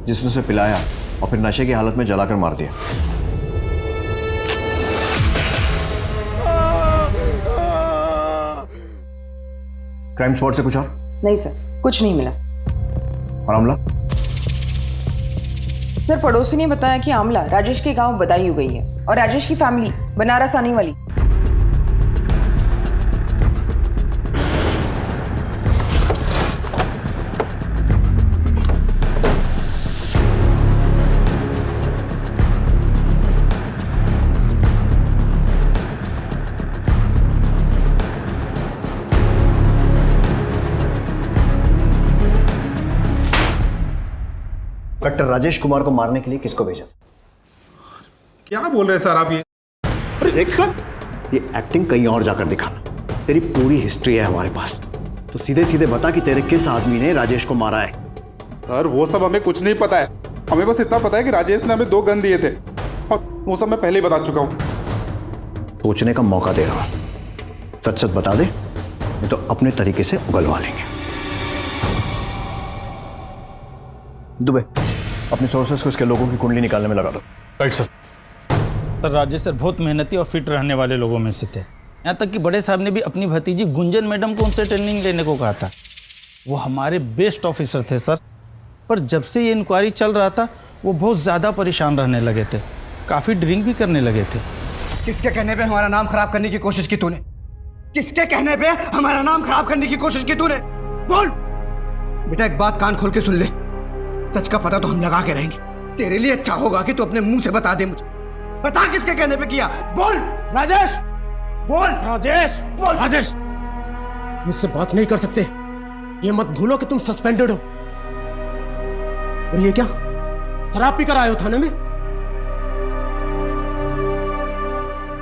जिसने उसे पिलाया और फिर नशे की हालत में जलाकर मार दिया। क्राइम स्पॉट से कुछ और? नहीं सर, कुछ नहीं मिला। और आमला? सर, पड़ोसी ने बताया कि आमला राजेश के गांव बदायूं गई है और राजेश की फैमिली बनारस आने वाली। डॉक्टर राजेश कुमार को मारने के लिए किसको भेजा? क्या बोल रहे हैं सर आप ये? देख सर, ये एक्टिंग कहीं और जाकर दिखाना। तेरी पूरी हिस्ट्री है हमारे पास, तो सीधे सीधे बता कि तेरे किस आदमी ने राजेश को मारा है। सर वो सब हमें कुछ नहीं पता है, हमें बस इतना पता है कि राजेश ने हमें 2 गन दिए थे और वो सब मैं पहले ही बता चुका हूँ। सोचने का मौका दे रहा हूं, सच सच बता दे, नहीं तो अपने तरीके से उगलवा लेंगे। दुबे, अपने सोर्सेस को इसके लोगों की कुंडली निकालने में लगा दो। Right sir. Sir Rajesh sir बहुत मेहनती और फिट रहने वाले लोगों में से थे। यहाँ तक कि बड़े साहब ने भी अपनी भतीजी गुंजन मैडम को उनसे ट्रेनिंग लेने को कहा था। वो हमारे बेस्ट ऑफिसर थे सर, पर जब से ये इंक्वायरी चल रहा था वो बहुत ज़्यादा परेशान रहने लगे थे, काफ़ी ड्रिंक भी करने लगे थे। किसके कहने पे हमारा नाम खराब करने की कोशिश की तूने? किसके कहने पे हमारा नाम खराब करने की कोशिश की तूने? बोल बेटा, एक बात कान खोल के सुन ले, सच का पता तो हम लगा के रहेंगे। तेरे लिए अच्छा होगा कि तू अपने मुंह से बता दे मुझे। बता किसके कहने पे किया? बोल राजेश, बोल राजेश, बोल राजेश। मुझसे बात नहीं कर सकते, ये मत भूलो कि तुम सस्पेंडेड हो। और ये क्या, शराब पीकर आए हो थाने में?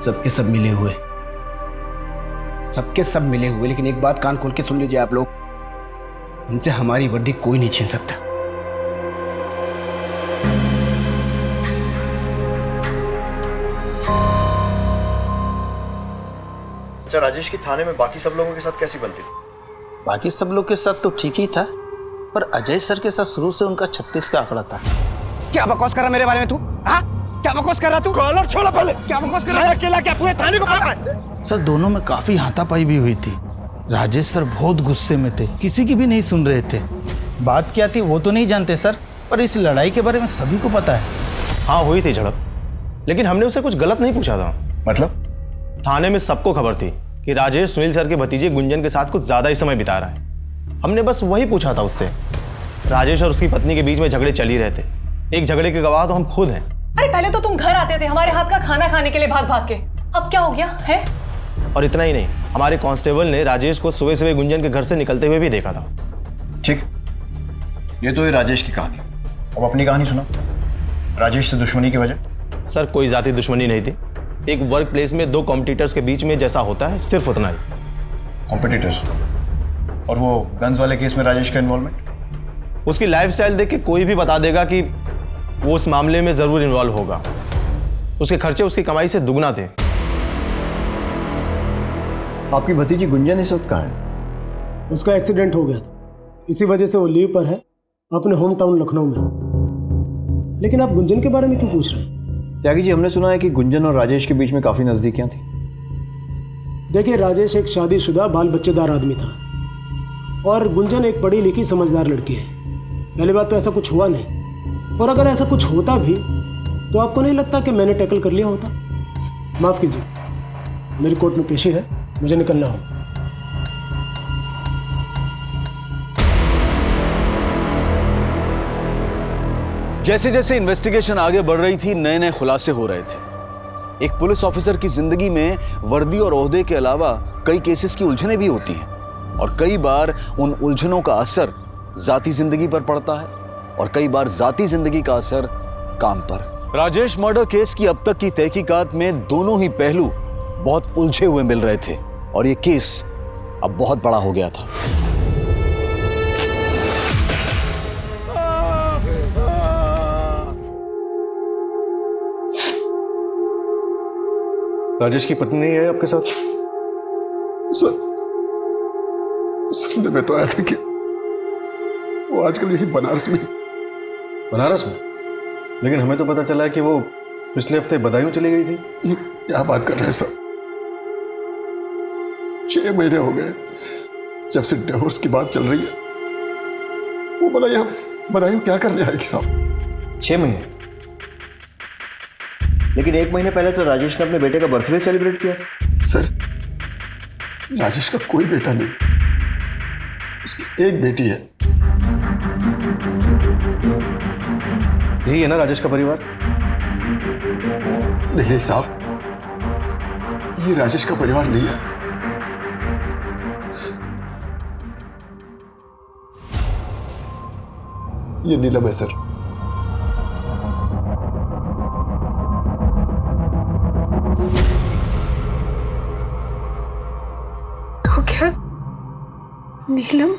सबके सब मिले हुए, सबके सब मिले हुए, लेकिन एक बात कान खोल के सुन लीजिए आप लोग, उनसे हमारी वर्दी कोई नहीं छीन सकता। अच्छा, राजेश की थाने में बाकी सब लोगों के साथ कैसी बनती थी? बाकी सब लोग के साथ तो ठीक ही था, पर अजय सर के साथ शुरू से उनका 36 का आंकड़ा था। क्या बकवास कर रहा मेरे बारे में तू? हाँ, क्या बकवास कर रहा तू? कॉलर छोड़ा पहले। क्या बकवास कर रहा है? अकेला क्या पूरे थाने को पता है? सर दोनों में काफी हाथापाई भी हुई थी। राजेश सर बहुत गुस्से में थे, किसी की भी नहीं सुन रहे थे। बात क्या थी वो तो नहीं जानते सर, पर इस लड़ाई के बारे में सभी को पता है। हाँ हुई थी झड़प, लेकिन हमने उसे कुछ गलत नहीं पूछा था। मतलब? थाने में सबको खबर थी कि राजेश सुनील सर के भतीजे गुंजन के साथ कुछ ज्यादा ही समय बिता रहा है। हमने बस वही पूछा था उससे। राजेश और उसकी पत्नी के बीच में झगड़े चल ही रहे थे, एक झगड़े के गवाह तो हम खुद हैं। अरे पहले तो तुम घर आते थे हमारे हाथ का खाना खाने के लिए भाग भाग के, अब क्या हो गया है? और इतना ही नहीं, हमारे कांस्टेबल ने राजेश को सुबह सुबह गुंजन के घर से निकलते हुए भी देखा था। ठीक, ये तो है राजेश की कहानी। अब अपनी कहानी सुना। राजेश से दुश्मनी की वजह? सर कोई जाति दुश्मनी नहीं थी, एक वर्क प्लेस में 2 कॉम्पिटिटर्स के बीच में जैसा होता है, सिर्फ उतना ही। कॉम्पिटिटर्स? और वो गन्स वाले केस में राजेश का इन्वॉल्वमेंट? उसकी लाइफस्टाइल देख के कोई भी बता देगा कि वो उस मामले में जरूर इन्वॉल्व होगा। उसके खर्चे उसकी कमाई से दुगना थे। आपकी भतीजी गुंजन इस वक्त कहाँ है? उसका एक्सीडेंट हो गया था, इसी वजह से वो लीव पर है अपने होम टाउन लखनऊ में। लेकिन आप गुंजन के बारे में क्यों पूछ रहे हैं? त्यागी जी, हमने सुना है कि गुंजन और राजेश के बीच में काफी नजदीकियां थी। देखिए, राजेश एक शादीशुदा बाल बच्चेदार आदमी था और गुंजन एक पढ़ी लिखी समझदार लड़की है। पहली बात तो ऐसा कुछ हुआ नहीं, और अगर ऐसा कुछ होता भी तो आपको नहीं लगता कि मैंने टैकल कर लिया होता? माफ कीजिए, मेरी कोर्ट में पेशी है, मुझे निकलना हो। जैसे जैसे इन्वेस्टिगेशन आगे बढ़ रही थी, नए नए खुलासे हो रहे थे। एक पुलिस ऑफिसर की जिंदगी में वर्दी और ओहदे के अलावा कई केसेस की उलझनें भी होती हैं, और कई बार उन उलझनों का असर जाती जिंदगी पर पड़ता है और कई बार जाती जिंदगी का असर काम पर। राजेश मर्डर केस की अब तक की तहकीकात में दोनों ही पहलू बहुत उलझे हुए मिल रहे थे और ये केस अब बहुत बड़ा हो गया था। राजेश की पत्नी नहीं है आपके साथ? सर, सुनने में तो आया था कि वो आजकल यही बनारस में। बनारस में? लेकिन हमें तो पता चला है कि वो पिछले हफ्ते बदायूं चली गई थी। ये क्या बात कर रहे हैं सर? 6 महीने हो गए जब से डिवोर्स की बात चल रही है। वो बोला यहाँ बदायूं क्या करने आएगी साहब? 6 महीने? लेकिन 1 महीने पहले तो राजेश ने अपने बेटे का बर्थडे सेलिब्रेट किया था। सर, राजेश का कोई बेटा नहीं, उसकी एक बेटी है। यही है ना राजेश का परिवार? नहीं साहब, ये राजेश का परिवार नहीं है। ये नीलम है सर, नीलम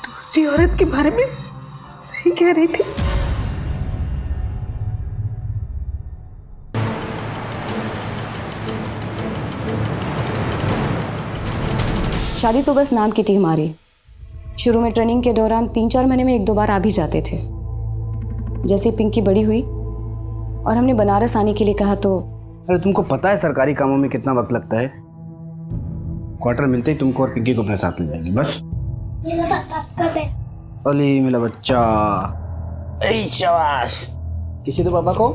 दूसरी औरत के बारे में सही कह रही थी। शादी तो बस नाम की थी हमारी। शुरू में ट्रेनिंग के दौरान 3-4 महीने में 1-2 बार आ भी जाते थे। जैसे पिंकी बड़ी हुई और हमने बनारस आने के लिए कहा तो अरे तुमको पता है सरकारी कामों में कितना वक्त लगता है? क्वार्टर मिलते ही तुमको और पिंकी को अपने साथ ले जाएंगे बस। अली मेरा बच्चा, ऐ शाबाश। किसी तो पापा को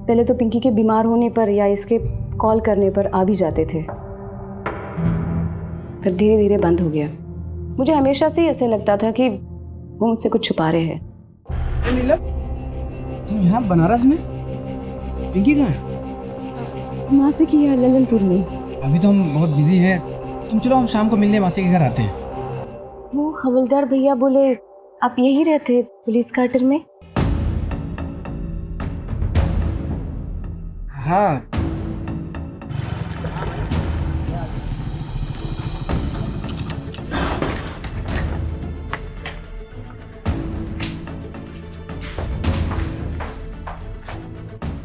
पहले तो पिंकी के बीमार होने पर या इसके कॉल करने पर आ भी जाते थे, फिर धीरे धीरे बंद हो गया। मुझे हमेशा से ही ऐसे लगता था कि वो मुझसे कुछ छुपा रहे हैं। तुम यहाँ बनारस में? पिंकी कहाँ है? मासी की है ललनपुर में। अभी तो हम बहुत बिजी हैं, तुम चलो हम शाम को मिलने मासी के घर आते हैं। वो हवलदार भैया बोले आप यही रहते पुलिस क्वार्टर में? हाँ।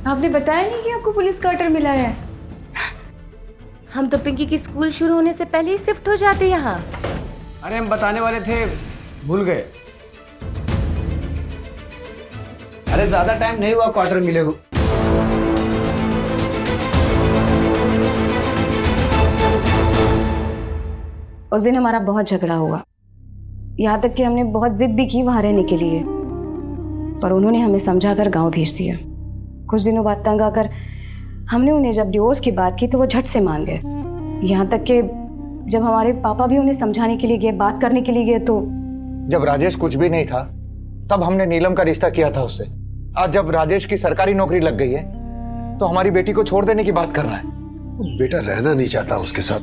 आपने बताया नहीं कि आपको पुलिस क्वार्टर मिला है? हम तो पिंकी की स्कूल शुरू होने से पहले ही शिफ्ट हो जाते यहाँ। अरे हम बताने वाले थे, भूल गए। अरे ज्यादा टाइम नहीं हुआ क्वार्टर मिले को। उस दिन हमारा बहुत झगड़ा हुआ, यहाँ तक कि हमने बहुत जिद भी की वहां रहने के लिए, पर उन्होंने हमें समझाकर गांव भेज दिया। कुछ दिनों बाद तंग आकर हमने उन्हें जब डिवोर्स की बात की तो वो झट से मान गए। यहाँ तक कि जब हमारे पापा भी उन्हें समझाने के लिए गए, बात करने के लिए गए, तो जब राजेश कुछ भी नहीं था तब हमने नीलम का रिश्ता किया था उससे। आज जब राजेश की सरकारी नौकरी लग गई है तो हमारी बेटी को छोड़ देने की बात कर रहा है। वो बेटा रहना नहीं चाहता उसके साथ,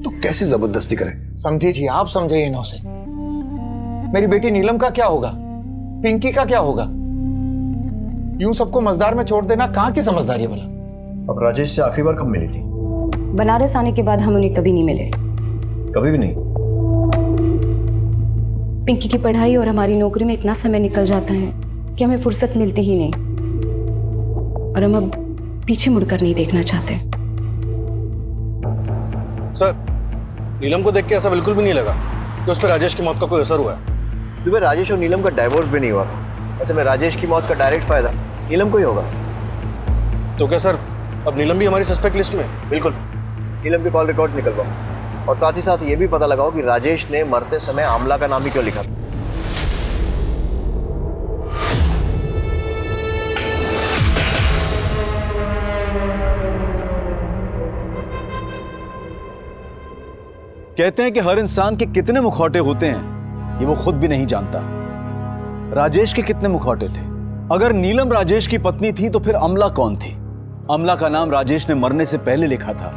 तो कैसे जबरदस्ती करे? समझिए, आप समझिए ना उसे। मेरी बेटी नीलम का क्या होगा, पिंकी का क्या होगा? यूं सबको मजदार में छोड़ देना कहाँ की समझदारी है भला? अब राजेश से आखिरी बार कब मिली थी? बनारस आने के बाद हम उन्हें कभी नहीं मिले। कभी भी नहीं? पिंकी की पढ़ाई और हमारी नौकरी में इतना समय निकल जाता है कि हमें फुर्सत मिलती ही नहीं, और हम अब पीछे मुड़कर नहीं देखना चाहते। सर, नीलम को देख के ऐसा बिल्कुल भी नहीं लगा कि उस पर राजेश की मौत का कोई असर हुआ है। क्योंकि राजेश और नीलम का डाइवोर्स भी नहीं हुआ। ऐसे में राजेश की मौत का डायरेक्ट फायदा नीलम को ही होगा। तो क्या सर, अब नीलम भी हमारी सस्पेक्ट लिस्ट में? बिल्कुल, नीलम की कॉल रिकॉर्ड निकलवाओ और साथ ही साथ ये भी पता लगाओ कि राजेश ने मरते समय आमला का नाम ही क्यों लिखा। कहते हैं कि हर इंसान के कितने मुखौटे होते हैं ये वो खुद भी नहीं जानता। राजेश के कितने मुखौटे थे? अगर नीलम राजेश की पत्नी थी तो फिर अमला कौन थी? अमला का नाम राजेश ने मरने से पहले लिखा था।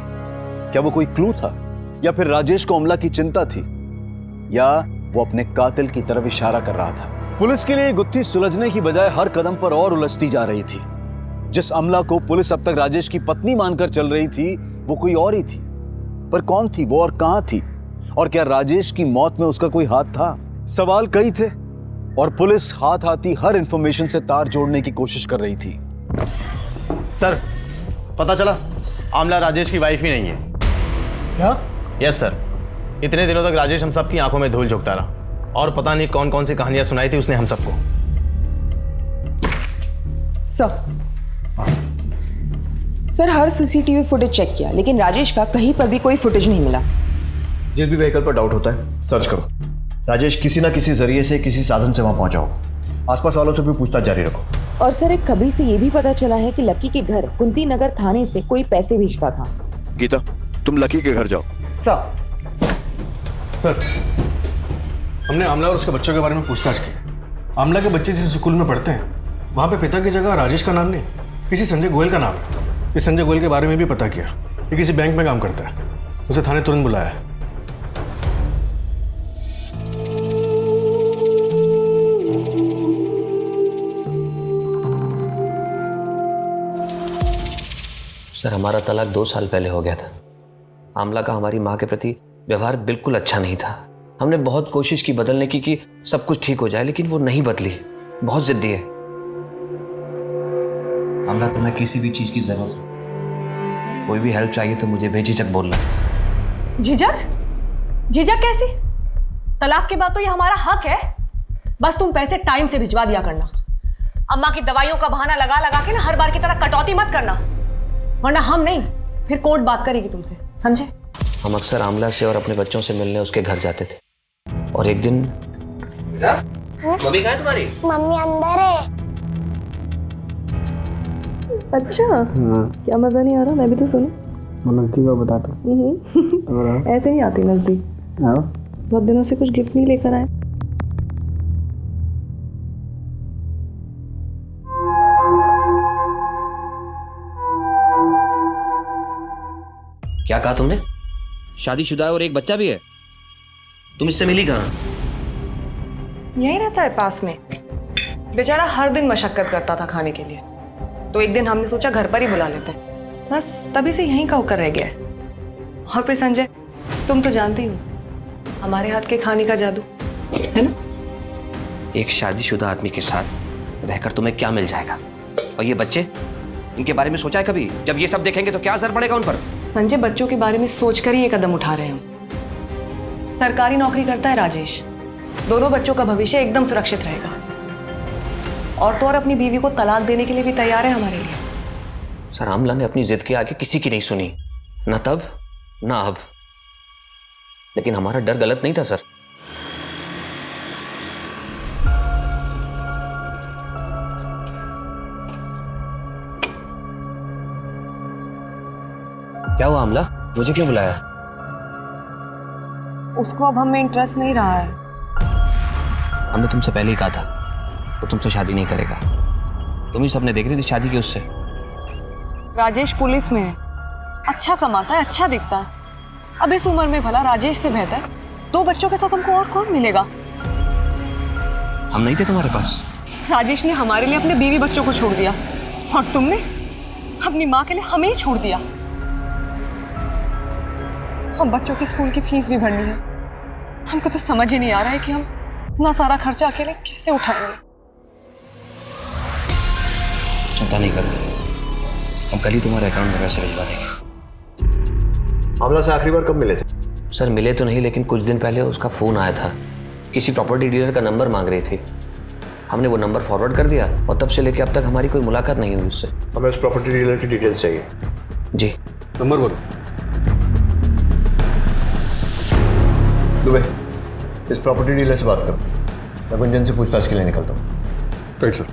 क्या वो कोई क्लू था, या फिर राजेश को अमला की चिंता थी, या वो अपने कातिल की तरफ इशारा कर रहा था? पुलिस के लिए गुत्थी सुलझने की बजाय हर कदम पर और उलझती जा रही थी। जिस अमला को पुलिस अब तक राजेश की पत्नी मानकर चल रही थी वो कोई और ही थी। पर कौन थी वो और कहां थी? और क्या राजेश की मौत में उसका कोई हाथ था? सवाल कई थे और पुलिस हाथ आती हर इंफॉर्मेशन से तार जोड़ने की कोशिश कर रही थी। सर, पता चला आमला राजेश की वाइफ ही नहीं है। क्या? यस सर, इतने दिनों तक राजेश हम सबकी आंखों में धूल झोंकता रहा और पता नहीं कौन कौन सी कहानियां सुनाई थी उसने हम सबको। सर, हर सीसीटीवी फुटेज चेक किया लेकिन राजेश का कहीं पर भी कोई फुटेज नहीं मिला। जिस भी व्हीकल पर डाउट होता है सर्च करो। राजेश किसी ना किसी जरिए से किसी साधन से वहां पहुंचा हो। आसपास वालों से भी पूछताछ जारी रखो। और सर, एक खबरी से ये भी पता चला है कि लकी के घर कुंती नगर थाने से कोई पैसे भेजता था। गीता, तुम लकी के घर जाओ। सर, हमने आमला और उसके बच्चों के बारे में पूछताछ की। आमला के बच्चे जिस स्कूल में पढ़ते हैं वहाँ पे पिता की जगह राजेश का नाम नहीं, किसी संजय गोयल का नाम है। इस संजय गोयल के बारे में भी पता किया। ये किसी बैंक में काम करता है। उसे थाने तुरंत बुलाया है। सर, हमारा तलाक 2 साल पहले हो गया था। आमला का हमारी माँ के प्रति व्यवहार बिल्कुल अच्छा नहीं था। हमने बहुत कोशिश की बदलने की कि सब कुछ ठीक हो जाए, लेकिन वो नहीं बदली। बहुत जिद्दी है। आमला, तुम्हें किसी भी चीज की जरूरत हो, कोई भी हेल्प चाहिए तो मुझे बेझिझक बोलना। झिझक? झिझक कैसी? तलाक के बाद तो ये हमारा हक है। बस तुम पैसे टाइम से भिजवा दिया करना। अम्मा की दवाइयों का बहाना लगा लगा के ना हर बार की तरह कटौती मत करना, वरना हम नहीं फिर कोर्ट बात करेगी तुमसे, समझे? हम अक्सर आमला से और अपने बच्चों से मिलने उसके घर जाते थे, और एक दिन मम्मी कहाँ है तुम्हारी? मम्मी अंदर है। अच्छा, क्या मजा नहीं आ रहा? मैं भी तो सुनूं। नजदीक का बताता ऐसे नहीं आती नजदीक। बहुत दिनों से कुछ गिफ्ट नहीं लेकर आए। क्या कहा तुमने? शादीशुदा है और एक बच्चा भी है? तुम इससे मिली कहाँ? यही रहता है पास में। बेचारा हर दिन मशक्कत करता था खाने के लिए, तो एक दिन हमने सोचा घर पर ही बुला लेते हैं। बस तभी से यहीं का होकर रह गया है। और फिर संजय, तुम तो जानते ही हो हमारे हाथ के खाने का जादू, है ना? एक शादीशुदा आदमी के साथ रहकर तुम्हें क्या मिल जाएगा? और ये बच्चे, इनके बारे में सोचा है कभी? जब ये सब देखेंगे तो क्या असर पड़ेगा उन पर? संजय, बच्चों के बारे में सोचकर ही ये कदम उठा रहे हैं। सरकारी नौकरी करता है राजेश, दोनों बच्चों का भविष्य एकदम सुरक्षित रहेगा। और तो और अपनी बीवी को तलाक देने के लिए भी तैयार है हमारे लिए। सर, आमला ने अपनी जिद के आगे किसी की नहीं सुनी, ना तब ना अब। लेकिन हमारा डर गलत नहीं था सर। क्या हुआ आमला? मुझे क्यों बुलाया? उसको अब हमें इंटरेस्ट नहीं रहा है। हमने तुमसे पहले ही कहा था वो तुमसे शादी नहीं करेगा। तुम ही सबने देख रही थी शादी की उससे। राजेश पुलिस में है, अच्छा कमाता है, अच्छा दिखता है। अब इस उम्र में भला राजेश से बेहतर 2 बच्चों के साथ हमको और कौन मिलेगा? हम नहीं थे तुम्हारे पास? राजेश ने हमारे लिए अपने बीवी बच्चों को छोड़ दिया, और तुमने अपनी माँ के लिए हमें ही छोड़ दिया। हम बच्चों की स्कूल की फीस भी भरनी है। हमको तो समझ ही नहीं आ रहा है कि हम इतना सारा खर्चा अकेले कैसे उठाएंगे। चिंता नहीं करो, हम कल ही तुम्हारे अकाउंट में पैसे भिजवा देंगे। आमला से आखिरी बार कब मिले थे? सर, मिले तो नहीं, लेकिन कुछ दिन पहले उसका फोन आया था। किसी प्रॉपर्टी डीलर का नंबर मांग रही थी। हमने वो नंबर फॉरवर्ड कर दिया, और तब से लेकर अब तक हमारी कोई मुलाकात नहीं हुई उससे। हमें उस प्रॉपर्टी डीलर की डिटेल्स चाहिए। जी। नंबर बोलो। दुबे, इस प्रॉपर्टी डीलर से बात करो। मैं गुंजन से पूछताछ के लिए निकलता हूँ। Right sir.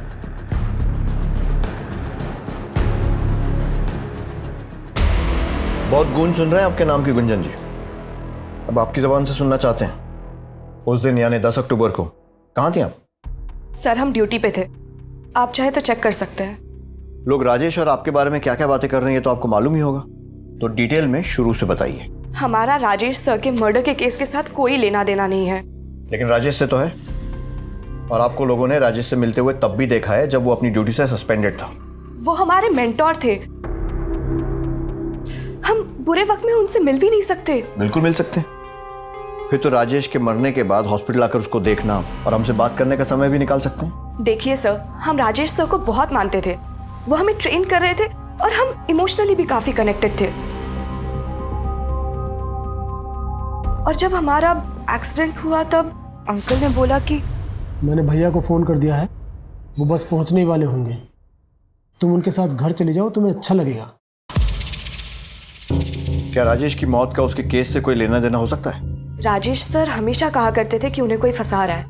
बहुत गूंज सुन रहे हैं आपके नाम की गुंजन जी। अब आपकी जबान से सुनना चाहते हैं, उस दिन यानी 10 अक्टूबर को कहाँ थे आप? सर, हम ड्यूटी पे थे, आप चाहे तो चेक कर सकते हैं। लोग राजेश और आपके बारे में क्या क्या बातें कर रहे हैं ये तो आपको मालूम ही होगा, तो डिटेल में शुरू से बताइए। हमारा राजेश सर के मर्डर के केस के साथ कोई लेना देना नहीं है। लेकिन राजेश से तो है, और आपको लोगों ने राजेश से मिलते हुए तब भी देखा है जब वो अपनी ड्यूटी से सस्पेंडेड था। वो हमारे मेंटोर थे, हम बुरे वक्त में उनसे मिल भी नहीं सकते। बिल्कुल मिल सकते हैं। फिर तो राजेश के मरने के बाद हॉस्पिटल आकर उसको देखना और हमसे बात करने का समय भी निकाल सकते हैं। देखिए सर, हम राजेश सर को बहुत मानते थे, वो हमें ट्रेन कर रहे थे और हम इमोशनली भी काफी कनेक्टेड थे। और जब हमारा एक्सीडेंट हुआ तब अंकल ने बोला कि मैंने भैया को फ़ोन कर दिया है, वो बस पहुंचने ही वाले होंगे। तुम उनके साथ घर चले जाओ, तुम्हें अच्छा लगेगा। क्या राजेश की मौत का उसके केस से कोई लेना देना हो सकता है? राजेश सर हमेशा कहा करते थे कि उन्हें कोई फंसा रहा है,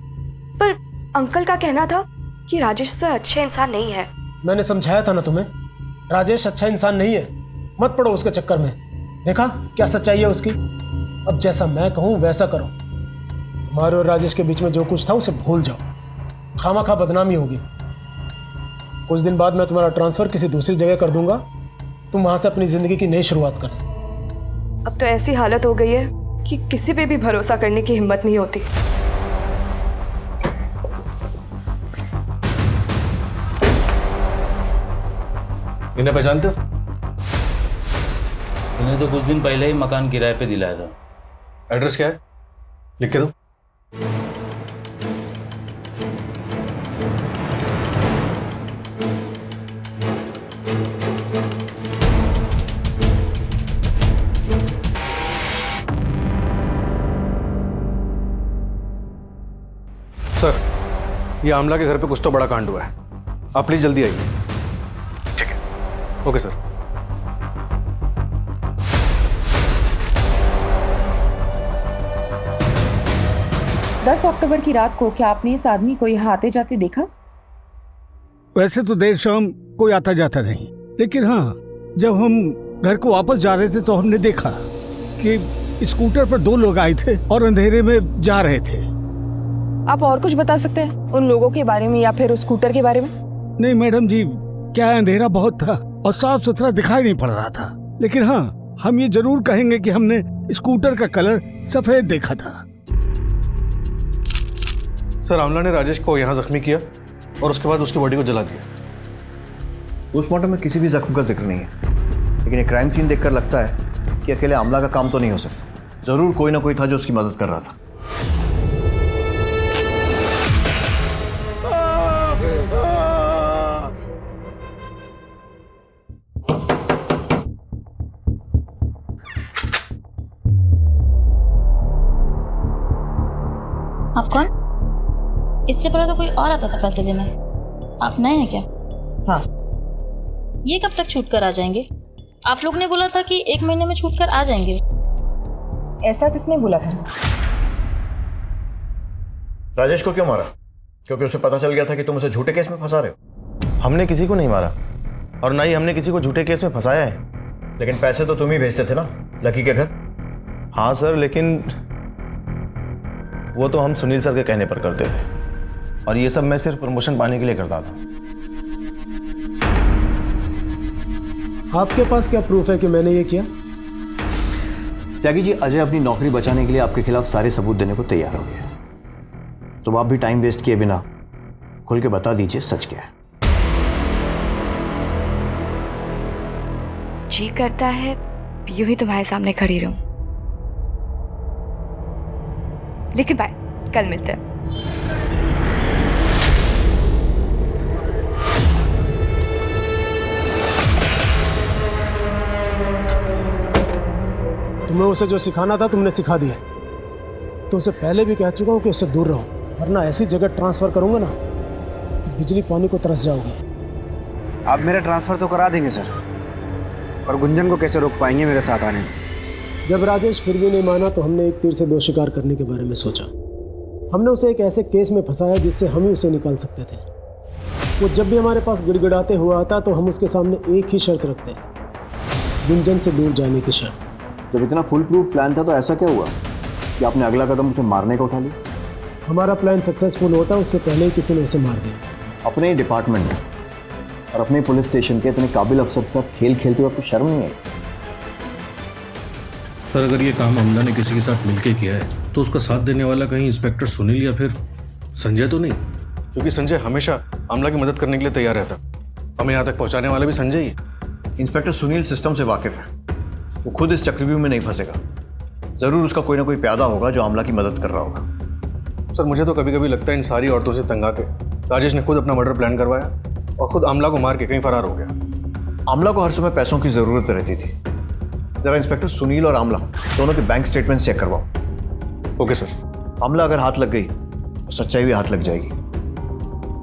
पर अंकल का कहना था कि राजेश सर अच्छे इंसान नहीं है। मैंने समझाया था ना तुम्हें, राजेश अच्छा इंसान नहीं है, मत पड़ो उसके चक्कर में। देखा क्या सच्चाई है उसकी। अब जैसा मैं कहूँ वैसा करो। तुम्हारे और राजेश के बीच में जो कुछ था उसे भूल जाओ, खामा बदनामी होगी। कुछ दिन बाद मैं तुम्हारा ट्रांसफ़र किसी दूसरी जगह कर दूंगा, तुम वहाँ से अपनी ज़िंदगी की नई शुरुआत करना। अब तो ऐसी हालत हो गई है कि किसी पे भी भरोसा करने की हिम्मत नहीं होती। इन्हें पहचानते हो? हमने तो कुछ दिन पहले ही मकान किराए पे दिलाया था। एड्रेस क्या है, लिख के दो। सर, ये आमला के घर पे कुछ तो बड़ा कांड हुआ है, आप प्लीज जल्दी आइए। ठीक है, ओके सर। दस अक्टूबर की रात को क्या आपने इस आदमी को यहाँ आते जाते देखा? वैसे तो देर शाम कोई आता जाता नहीं, लेकिन हाँ, जब हम घर को वापस जा रहे थे तो हमने देखा कि स्कूटर पर 2 लोग आए थे और अंधेरे में जा रहे थे। आप और कुछ बता सकते हैं उन लोगों के बारे में या फिर उस स्कूटर के बारे में? नहीं मैडम जी, क्या अंधेरा बहुत था और साफ सुथरा दिखाई नहीं पड़ रहा था, लेकिन हाँ, हम ये जरूर कहेंगे कि हमने स्कूटर का कलर सफेद देखा था। सर, आमला ने राजेश को यहाँ जख्मी किया और उसके बाद उसकी बॉडी को जला दिया। पोस्टमार्टम में किसी भी जख्म का जिक्र नहीं है, लेकिन एक क्राइम सीन देखकर लगता है कि अकेले आमला का काम तो नहीं हो सकता। जरूर कोई ना कोई था जो उसकी मदद कर रहा था। आप कौन? इससे पहले तो कोई और आता था पैसे देने। आप नए हैं क्या? हाँ। ये कब तक छूट कर आ जाएंगे? आप लोग ने बोला था कि 1 महीने में छूट कर आ जाएंगे। ऐसा किसने बोला था? राजेश को क्यों मारा? क्योंकि उसे पता चल गया था कि तुम उसे झूठे केस में फंसा रहे हो। हमने किसी को नहीं मारा और ना ही हमने किसी को झूठे केस में फंसाया है। लेकिन पैसे तो तुम ही भेजते थे ना लकी के घर। हाँ सर, लेकिन वो तो हम सुनील सर के कहने पर करते थे और ये सब मैं सिर्फ प्रमोशन पाने के लिए करता था। आपके पास क्या प्रूफ है कि मैंने ये किया? त्यागी जी, अजय अपनी नौकरी बचाने के लिए आपके खिलाफ सारे सबूत देने को तैयार हो गया। तो आप भी टाइम वेस्ट किए बिना खुल के बता दीजिए सच क्या है। जी करता है यूं ही तुम्हारे सामने खड़ी रहूं, लेकिन बाय, कल मिलते हैं। तुम्हें उसे जो सिखाना था तुमने सिखा दिया। तुमसे पहले भी कह चुका हूँ कि उससे दूर रहो, वरना ऐसी जगह ट्रांसफर करूंगा ना कि बिजली पानी को तरस जाओगी। आप मेरा ट्रांसफर तो करा देंगे सर, और गुंजन को कैसे रोक पाएंगे मेरे साथ आने से? जब राजेश फिर भी नहीं माना तो हमने एक तीर से 2 शिकार करने के बारे में सोचा। हमने उसे एक ऐसे केस में फंसाया जिससे हम ही उसे निकाल सकते थे। वो जब भी हमारे पास गिड़गिड़ाते हुआ आता तो हम उसके सामने एक ही शर्त रखते, गुंजन से दूर जाने की शर्त। जब इतना फुल प्रूफ प्लान था तो ऐसा क्या हुआ कि आपने अगला कदम उसे मारने का उठा लिया? हमारा प्लान सक्सेसफुल होता उससे पहले ही किसी ने उसे मार दिया। अपने ही डिपार्टमेंट और अपने पुलिस स्टेशन के इतने काबिल अफसर के साथ खेल खेलते हुए आपको शर्म नहीं आई? सर, अगर ये काम आमला ने किसी के साथ मिलकर किया है तो उसका साथ देने वाला कहीं इंस्पेक्टर सुनील या फिर संजय तो नहीं? क्योंकि संजय हमेशा आमला की मदद करने के लिए तैयार रहता। हमें यहाँ तक पहुँचाने वाला भी संजय ही है। इंस्पेक्टर सुनील सिस्टम से वाकिफ है, वो खुद इस चक्रव्यूह में नहीं फंसेगा। जरूर उसका कोई ना कोई प्यादा होगा जो आमला की मदद कर रहा होगा। सर, मुझे तो कभी कभी लगता है इन सारी औरतों से तंग आके राजेश ने खुद अपना मर्डर प्लान करवाया और खुद आमला को मार के कहीं फरार हो गया। आमला को हर समय पैसों की जरूरत रहती थी। जरा इंस्पेक्टर सुनील और आमला दोनों के बैंक स्टेटमेंट चेक करवाओ। Okay sir. आमला अगर हाथ लग गई तो सच्चाई भी हाथ लग जाएगी।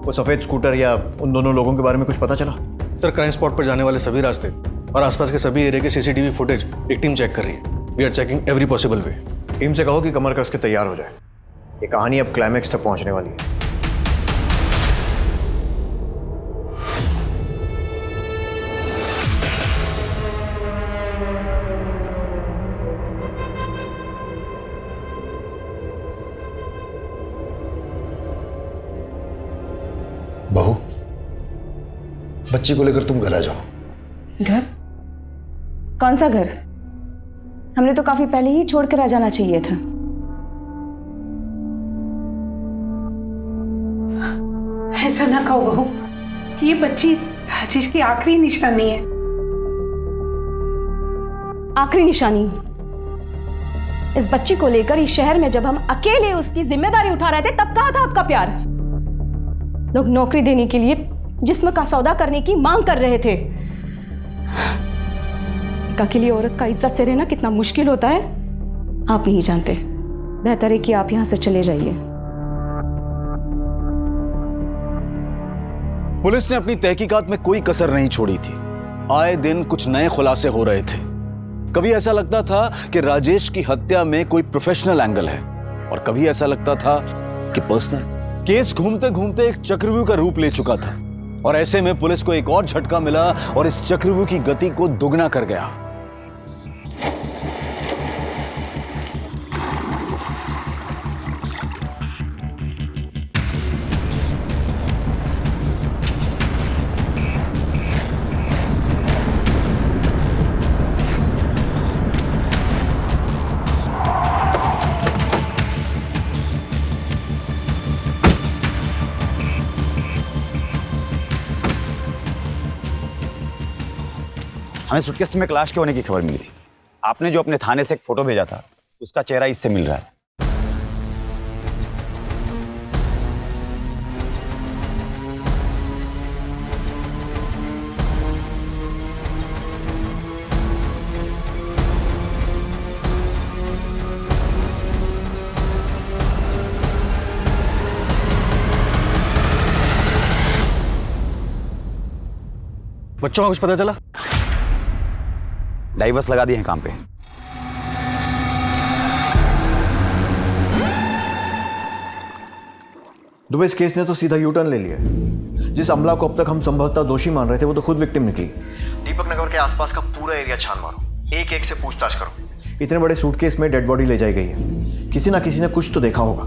वो सफेद स्कूटर या उन दोनों लोगों के बारे में कुछ पता चला? सर, क्राइम स्पॉट पर जाने वाले सभी रास्ते और आसपास के सभी एरिया के सीसीटीवी फुटेज एक टीम चेक कर रही है। We are checking every possible way. Team से कहो कि कमर कस के तैयार हो जाए, ये कहानी अब क्लाइमैक्स तक पहुंचने वाली है। बहू, बच्ची को लेकर तुम घर आ जाओ। घर? कौन सा घर? हमने तो काफी पहले ही छोड़कर आ जाना चाहिए था। ऐसा ना कहो बहू, ये बच्ची राजेश की आखिरी निशानी है। आखिरी निशानी। इस बच्ची को लेकर इस शहर में जब हम अकेले उसकी जिम्मेदारी उठा रहे थे तब कहाँ था आपका प्यार? लोग नौकरी देने के लिए जिस्म का सौदा करने की मांग कर रहे थे। एक अकेली औरत का इज्जत से रहना कितना मुश्किल होता है आप नहीं जानते। बेहतर है कि आप यहां से चले जाइए। पुलिस ने अपनी तहकीकात में कोई कसर नहीं छोड़ी थी। आए दिन कुछ नए खुलासे हो रहे थे। कभी ऐसा लगता था कि राजेश की हत्या में कोई प्रोफेशनल एंगल है और कभी ऐसा लगता था कि पर्सनल। केस घूमते घूमते एक चक्रव्यूह का रूप ले चुका था और ऐसे में पुलिस को एक और झटका मिला और इस चक्रव्यूह की गति को दुगना कर गया। हमें सुटकेस में क्लैश के होने की खबर मिली थी। आपने जो अपने थाने से एक फोटो भेजा था उसका चेहरा इससे मिल रहा है। बच्चों का कुछ पता चला? डाइवर्स लगा दिए हैं काम पे। दुबे, इस केस ने तो सीधा यू टर्न ले लिया है। जिस अमला को अब तक हम संभवतः दोषी मान रहे थे वो तो खुद विक्टिम निकली। दीपक नगर के आसपास का पूरा एरिया छान मारो, एक एक से पूछताछ करो। इतने बड़े सूटकेस में डेड बॉडी ले जाई गई है, किसी ना किसी ने कुछ तो देखा होगा।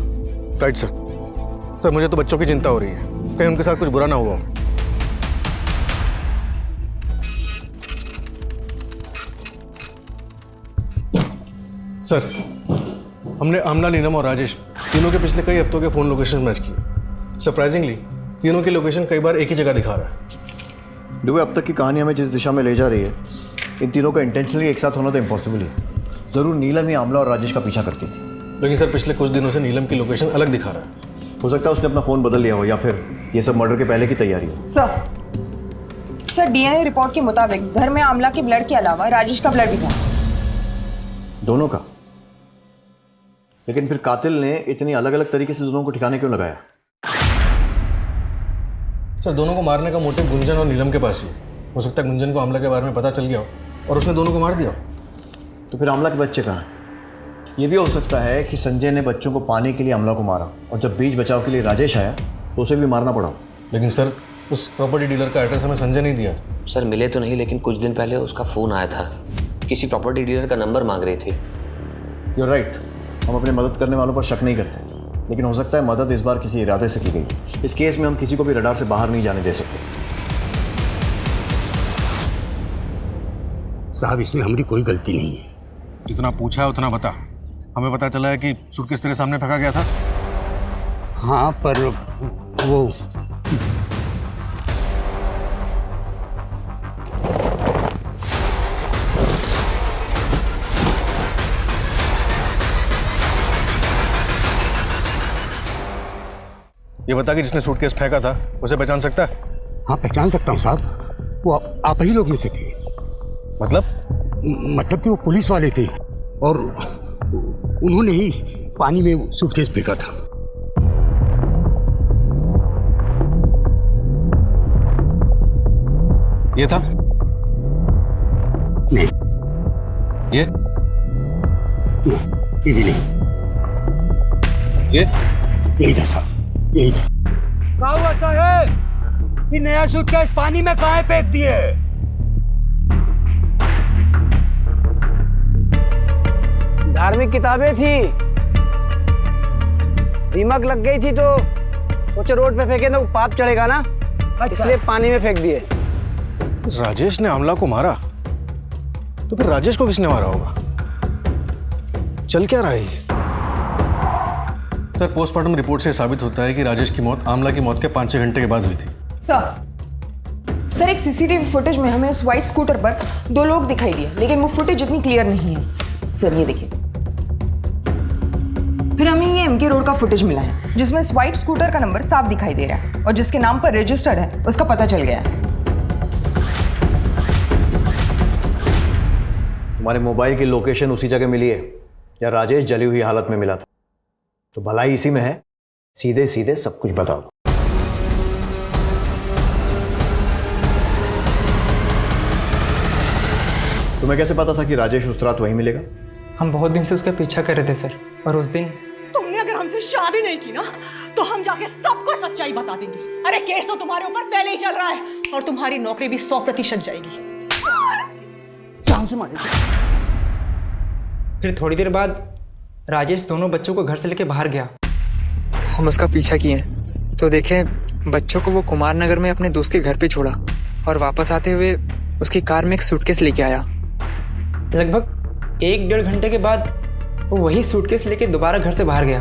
Right sir. सर मुझे तो बच्चों की चिंता हो रही है, कहीं उनके साथ कुछ बुरा ना हुआ। सर हमने आमना, नीलम और राजेश तीनों के पिछले कई हफ्तों के फोन लोकेशन मैच किए। सरप्राइजिंगली तीनों की लोकेशन कई बार एक ही जगह दिखा रहा है। दुबे, अब तक की कहानी हमें जिस दिशा में ले जा रही है, इन तीनों का इंटेंशनली एक साथ होना तो इम्पॉसिबल ही है। जरूर नीलम ही आमला और राजेश का पीछा करती थी। लेकिन सर पिछले कुछ दिनों से नीलम की लोकेशन अलग दिखा रहा है। हो सकता है उसने अपना फोन बदल लिया हो या फिर ये सब मर्डर के पहले की तैयारी हो। सर डीएनए रिपोर्ट के मुताबिक घर में आमला के ब्लड के अलावा राजेश का ब्लड भी था। दोनों का? लेकिन फिर कातिल ने इतनी अलग अलग तरीके से दोनों को ठिकाने क्यों लगाया? सर दोनों को मारने का मोटिव गुंजन और नीलम के पास ही। हो सकता है गुंजन को आमला के बारे में पता चल गया हो और उसने दोनों को मार दिया। तो फिर आमला के बच्चे कहाँ हैं? ये भी हो सकता है कि संजय ने बच्चों को पाने के लिए आमला को मारा और जब बीच बचाव के लिए राजेश आया तो उसे भी मारना पड़ा। लेकिन सर उस प्रॉपर्टी डीलर का एड्रेस हमें संजय नहीं दिया था। सर मिले तो नहीं, लेकिन कुछ दिन पहले उसका फ़ोन आया था। किसी प्रॉपर्टी डीलर का नंबर मांग रहे थे। You're right, हम अपने मदद करने वालों पर शक नहीं करते, लेकिन हो सकता है मदद इस बार किसी इरादे से की गई। इस केस में हम किसी को भी रडार से बाहर नहीं जाने दे सकते। साहब इसमें हमारी कोई गलती नहीं है। जितना पूछा है उतना बता। हमें पता चला है कि सूटकेस तेरे सामने फेंका गया था। हाँ पर वो ये बता कि जिसने सूटकेस फेंका था उसे पहचान सकता है? हाँ पहचान सकता हूँ साहब, वो आप ही लोग में से थे। मतलब कि वो पुलिस वाले थे और उन्होंने ही पानी में सूटकेस फेंका था। ये था? नहीं। ये? नहीं, ये भी नहीं। ये? यही था साहब, यही था। क्या हुआ साहब? ये नया सूटकेस पानी में कहाँ फेंक दिए? धार्मिक किताबें थी, दीमक लग गई थी तो सोचे रोड पे फेंके तो पाप चढ़ेगा ना, इसलिए पानी में फेंक दिए। राजेश ने आमला को मारा तो फिर राजेश को किसने मारा होगा? चल क्या रहा है ये? सर पोस्टमार्टम रिपोर्ट से साबित होता है कि राजेश की मौत आमला की मौत के 5-6 घंटे के बाद हुई थी। सर एक सीसीटीवी फुटेज में हमें उस व्हाइट स्कूटर पर 2 लोग दिखाई दिए, लेकिन वो फुटेज इतनी क्लियर नहीं है। सर ये देखिए, फिर हमें ये एमके रोड का फुटेज मिला है जिसमें इस व्हाइट स्कूटर का नंबर साफ दिखाई दे रहा है और जिसके नाम पर रजिस्टर्ड है उसका पता चल गया है। तुम्हारे मोबाइल की लोकेशन उसी जगह मिली है या राजेश जली हुई हालत में मिला था? तो भलाई इसी में है, सीधे सीधे सब कुछ बता दो। तुम्हें कैसे पता था कि राजेश उस रात वहीं मिलेगा? हम बहुत दिन से उसका पीछा कर रहे थे सर, और उस दिन तुमने अगर हमसे शादी नहीं की ना तो हम जाके सबको सच्चाई बता देंगे। अरे केस तो तुम्हारे ऊपर पहले ही चल रहा है और तुम्हारी नौकरी भी 100% जाएगी। जान से मारेंगे। फिर थोड़ी देर बाद राजेश दोनों बच्चों को घर से लेके बाहर गया। हम उसका पीछा किए तो देखें बच्चों को वो कुमार नगर में अपने दोस्त के घर पे छोड़ा और वापस आते हुए उसकी कार में एक सूटकेस लेके आया। लगभग 1-1.5 घंटे के बाद वो वही सूटकेस लेके दोबारा घर से बाहर गया।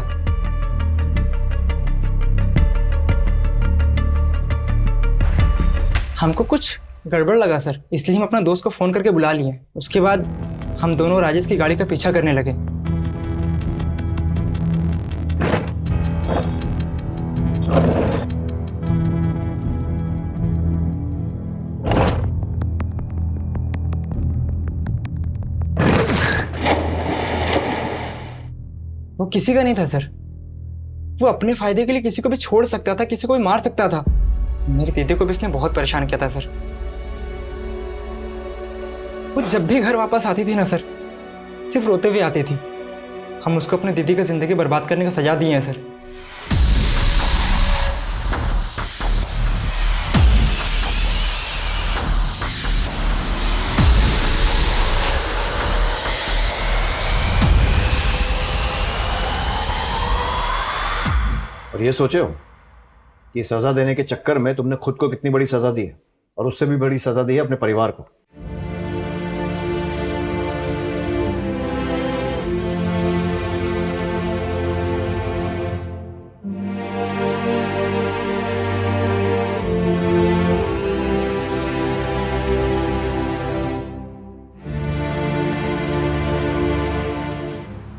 हमको कुछ गड़बड़ लगा सर, इसलिए हम अपना दोस्त को फोन करके बुला लिए। उसके बाद हम दोनों राजेश की गाड़ी का पीछा करने लगे। वो किसी का नहीं था सर, वो अपने फायदे के लिए किसी को भी छोड़ सकता था, किसी को भी मार सकता था। मेरे दीदी को भी इसने बहुत परेशान किया था सर। वो जब भी घर वापस आती थी ना सर, सिर्फ रोते हुए आती थी। हम उसको अपनी दीदी का जिंदगी बर्बाद करने का सजा दिए हैं सर। और ये सोचे हो कि सजा देने के चक्कर में तुमने खुद को कितनी बड़ी सजा दी है, और उससे भी बड़ी सजा दी है अपने परिवार को।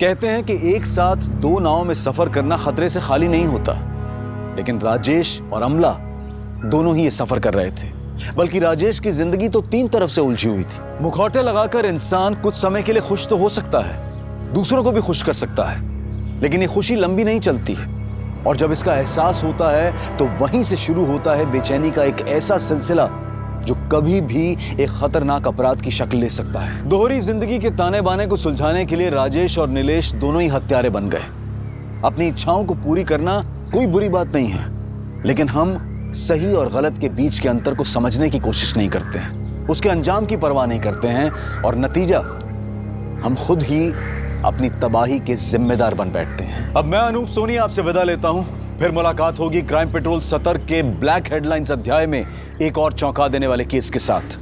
कहते हैं कि एक साथ 2 नावों में सफर करना खतरे से खाली नहीं होता, लेकिन राजेश और अमला दोनों ही ये सफर कर रहे थे। बल्कि राजेश की जिंदगी तो 3 तरफ से उलझी हुई थी। मुखौटे लगाकर इंसान कुछ समय के लिए खुश तो हो सकता है, दूसरों को भी खुश कर सकता है, लेकिन ये खुशी लंबी नहीं चलती है। और जब इसका एहसास होता है तो वहीं से शुरू होता है बेचैनी का एक ऐसा सिलसिला जो कभी भी एक खतरनाक अपराध की शक्ल ले सकता है। दोहरी जिंदगी के ताने बाने को सुलझाने के लिए राजेश और नीलेश दोनों ही हत्यारे बन गए। अपनी इच्छाओं को पूरी करना कोई बुरी बात नहीं है, लेकिन हम सही और गलत के बीच के अंतर को समझने की कोशिश नहीं करते हैं, उसके अंजाम की परवाह नहीं करते हैं, और नतीजा हम खुद ही अपनी तबाही के जिम्मेदार बन बैठते हैं। अब मैं अनूप सोनी आपसे विदा लेता हूं। फिर मुलाकात होगी क्राइम पेट्रोल सतर्क के ब्लैक हेडलाइंस अध्याय में एक और चौंका देने वाले केस के साथ।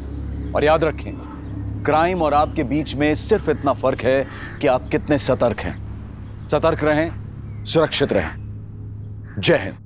और याद रखें, क्राइम और आपके बीच में सिर्फ इतना फर्क है कि आप कितने सतर्क हैं। सतर्क रहें, सुरक्षित रहें। जय हिंद।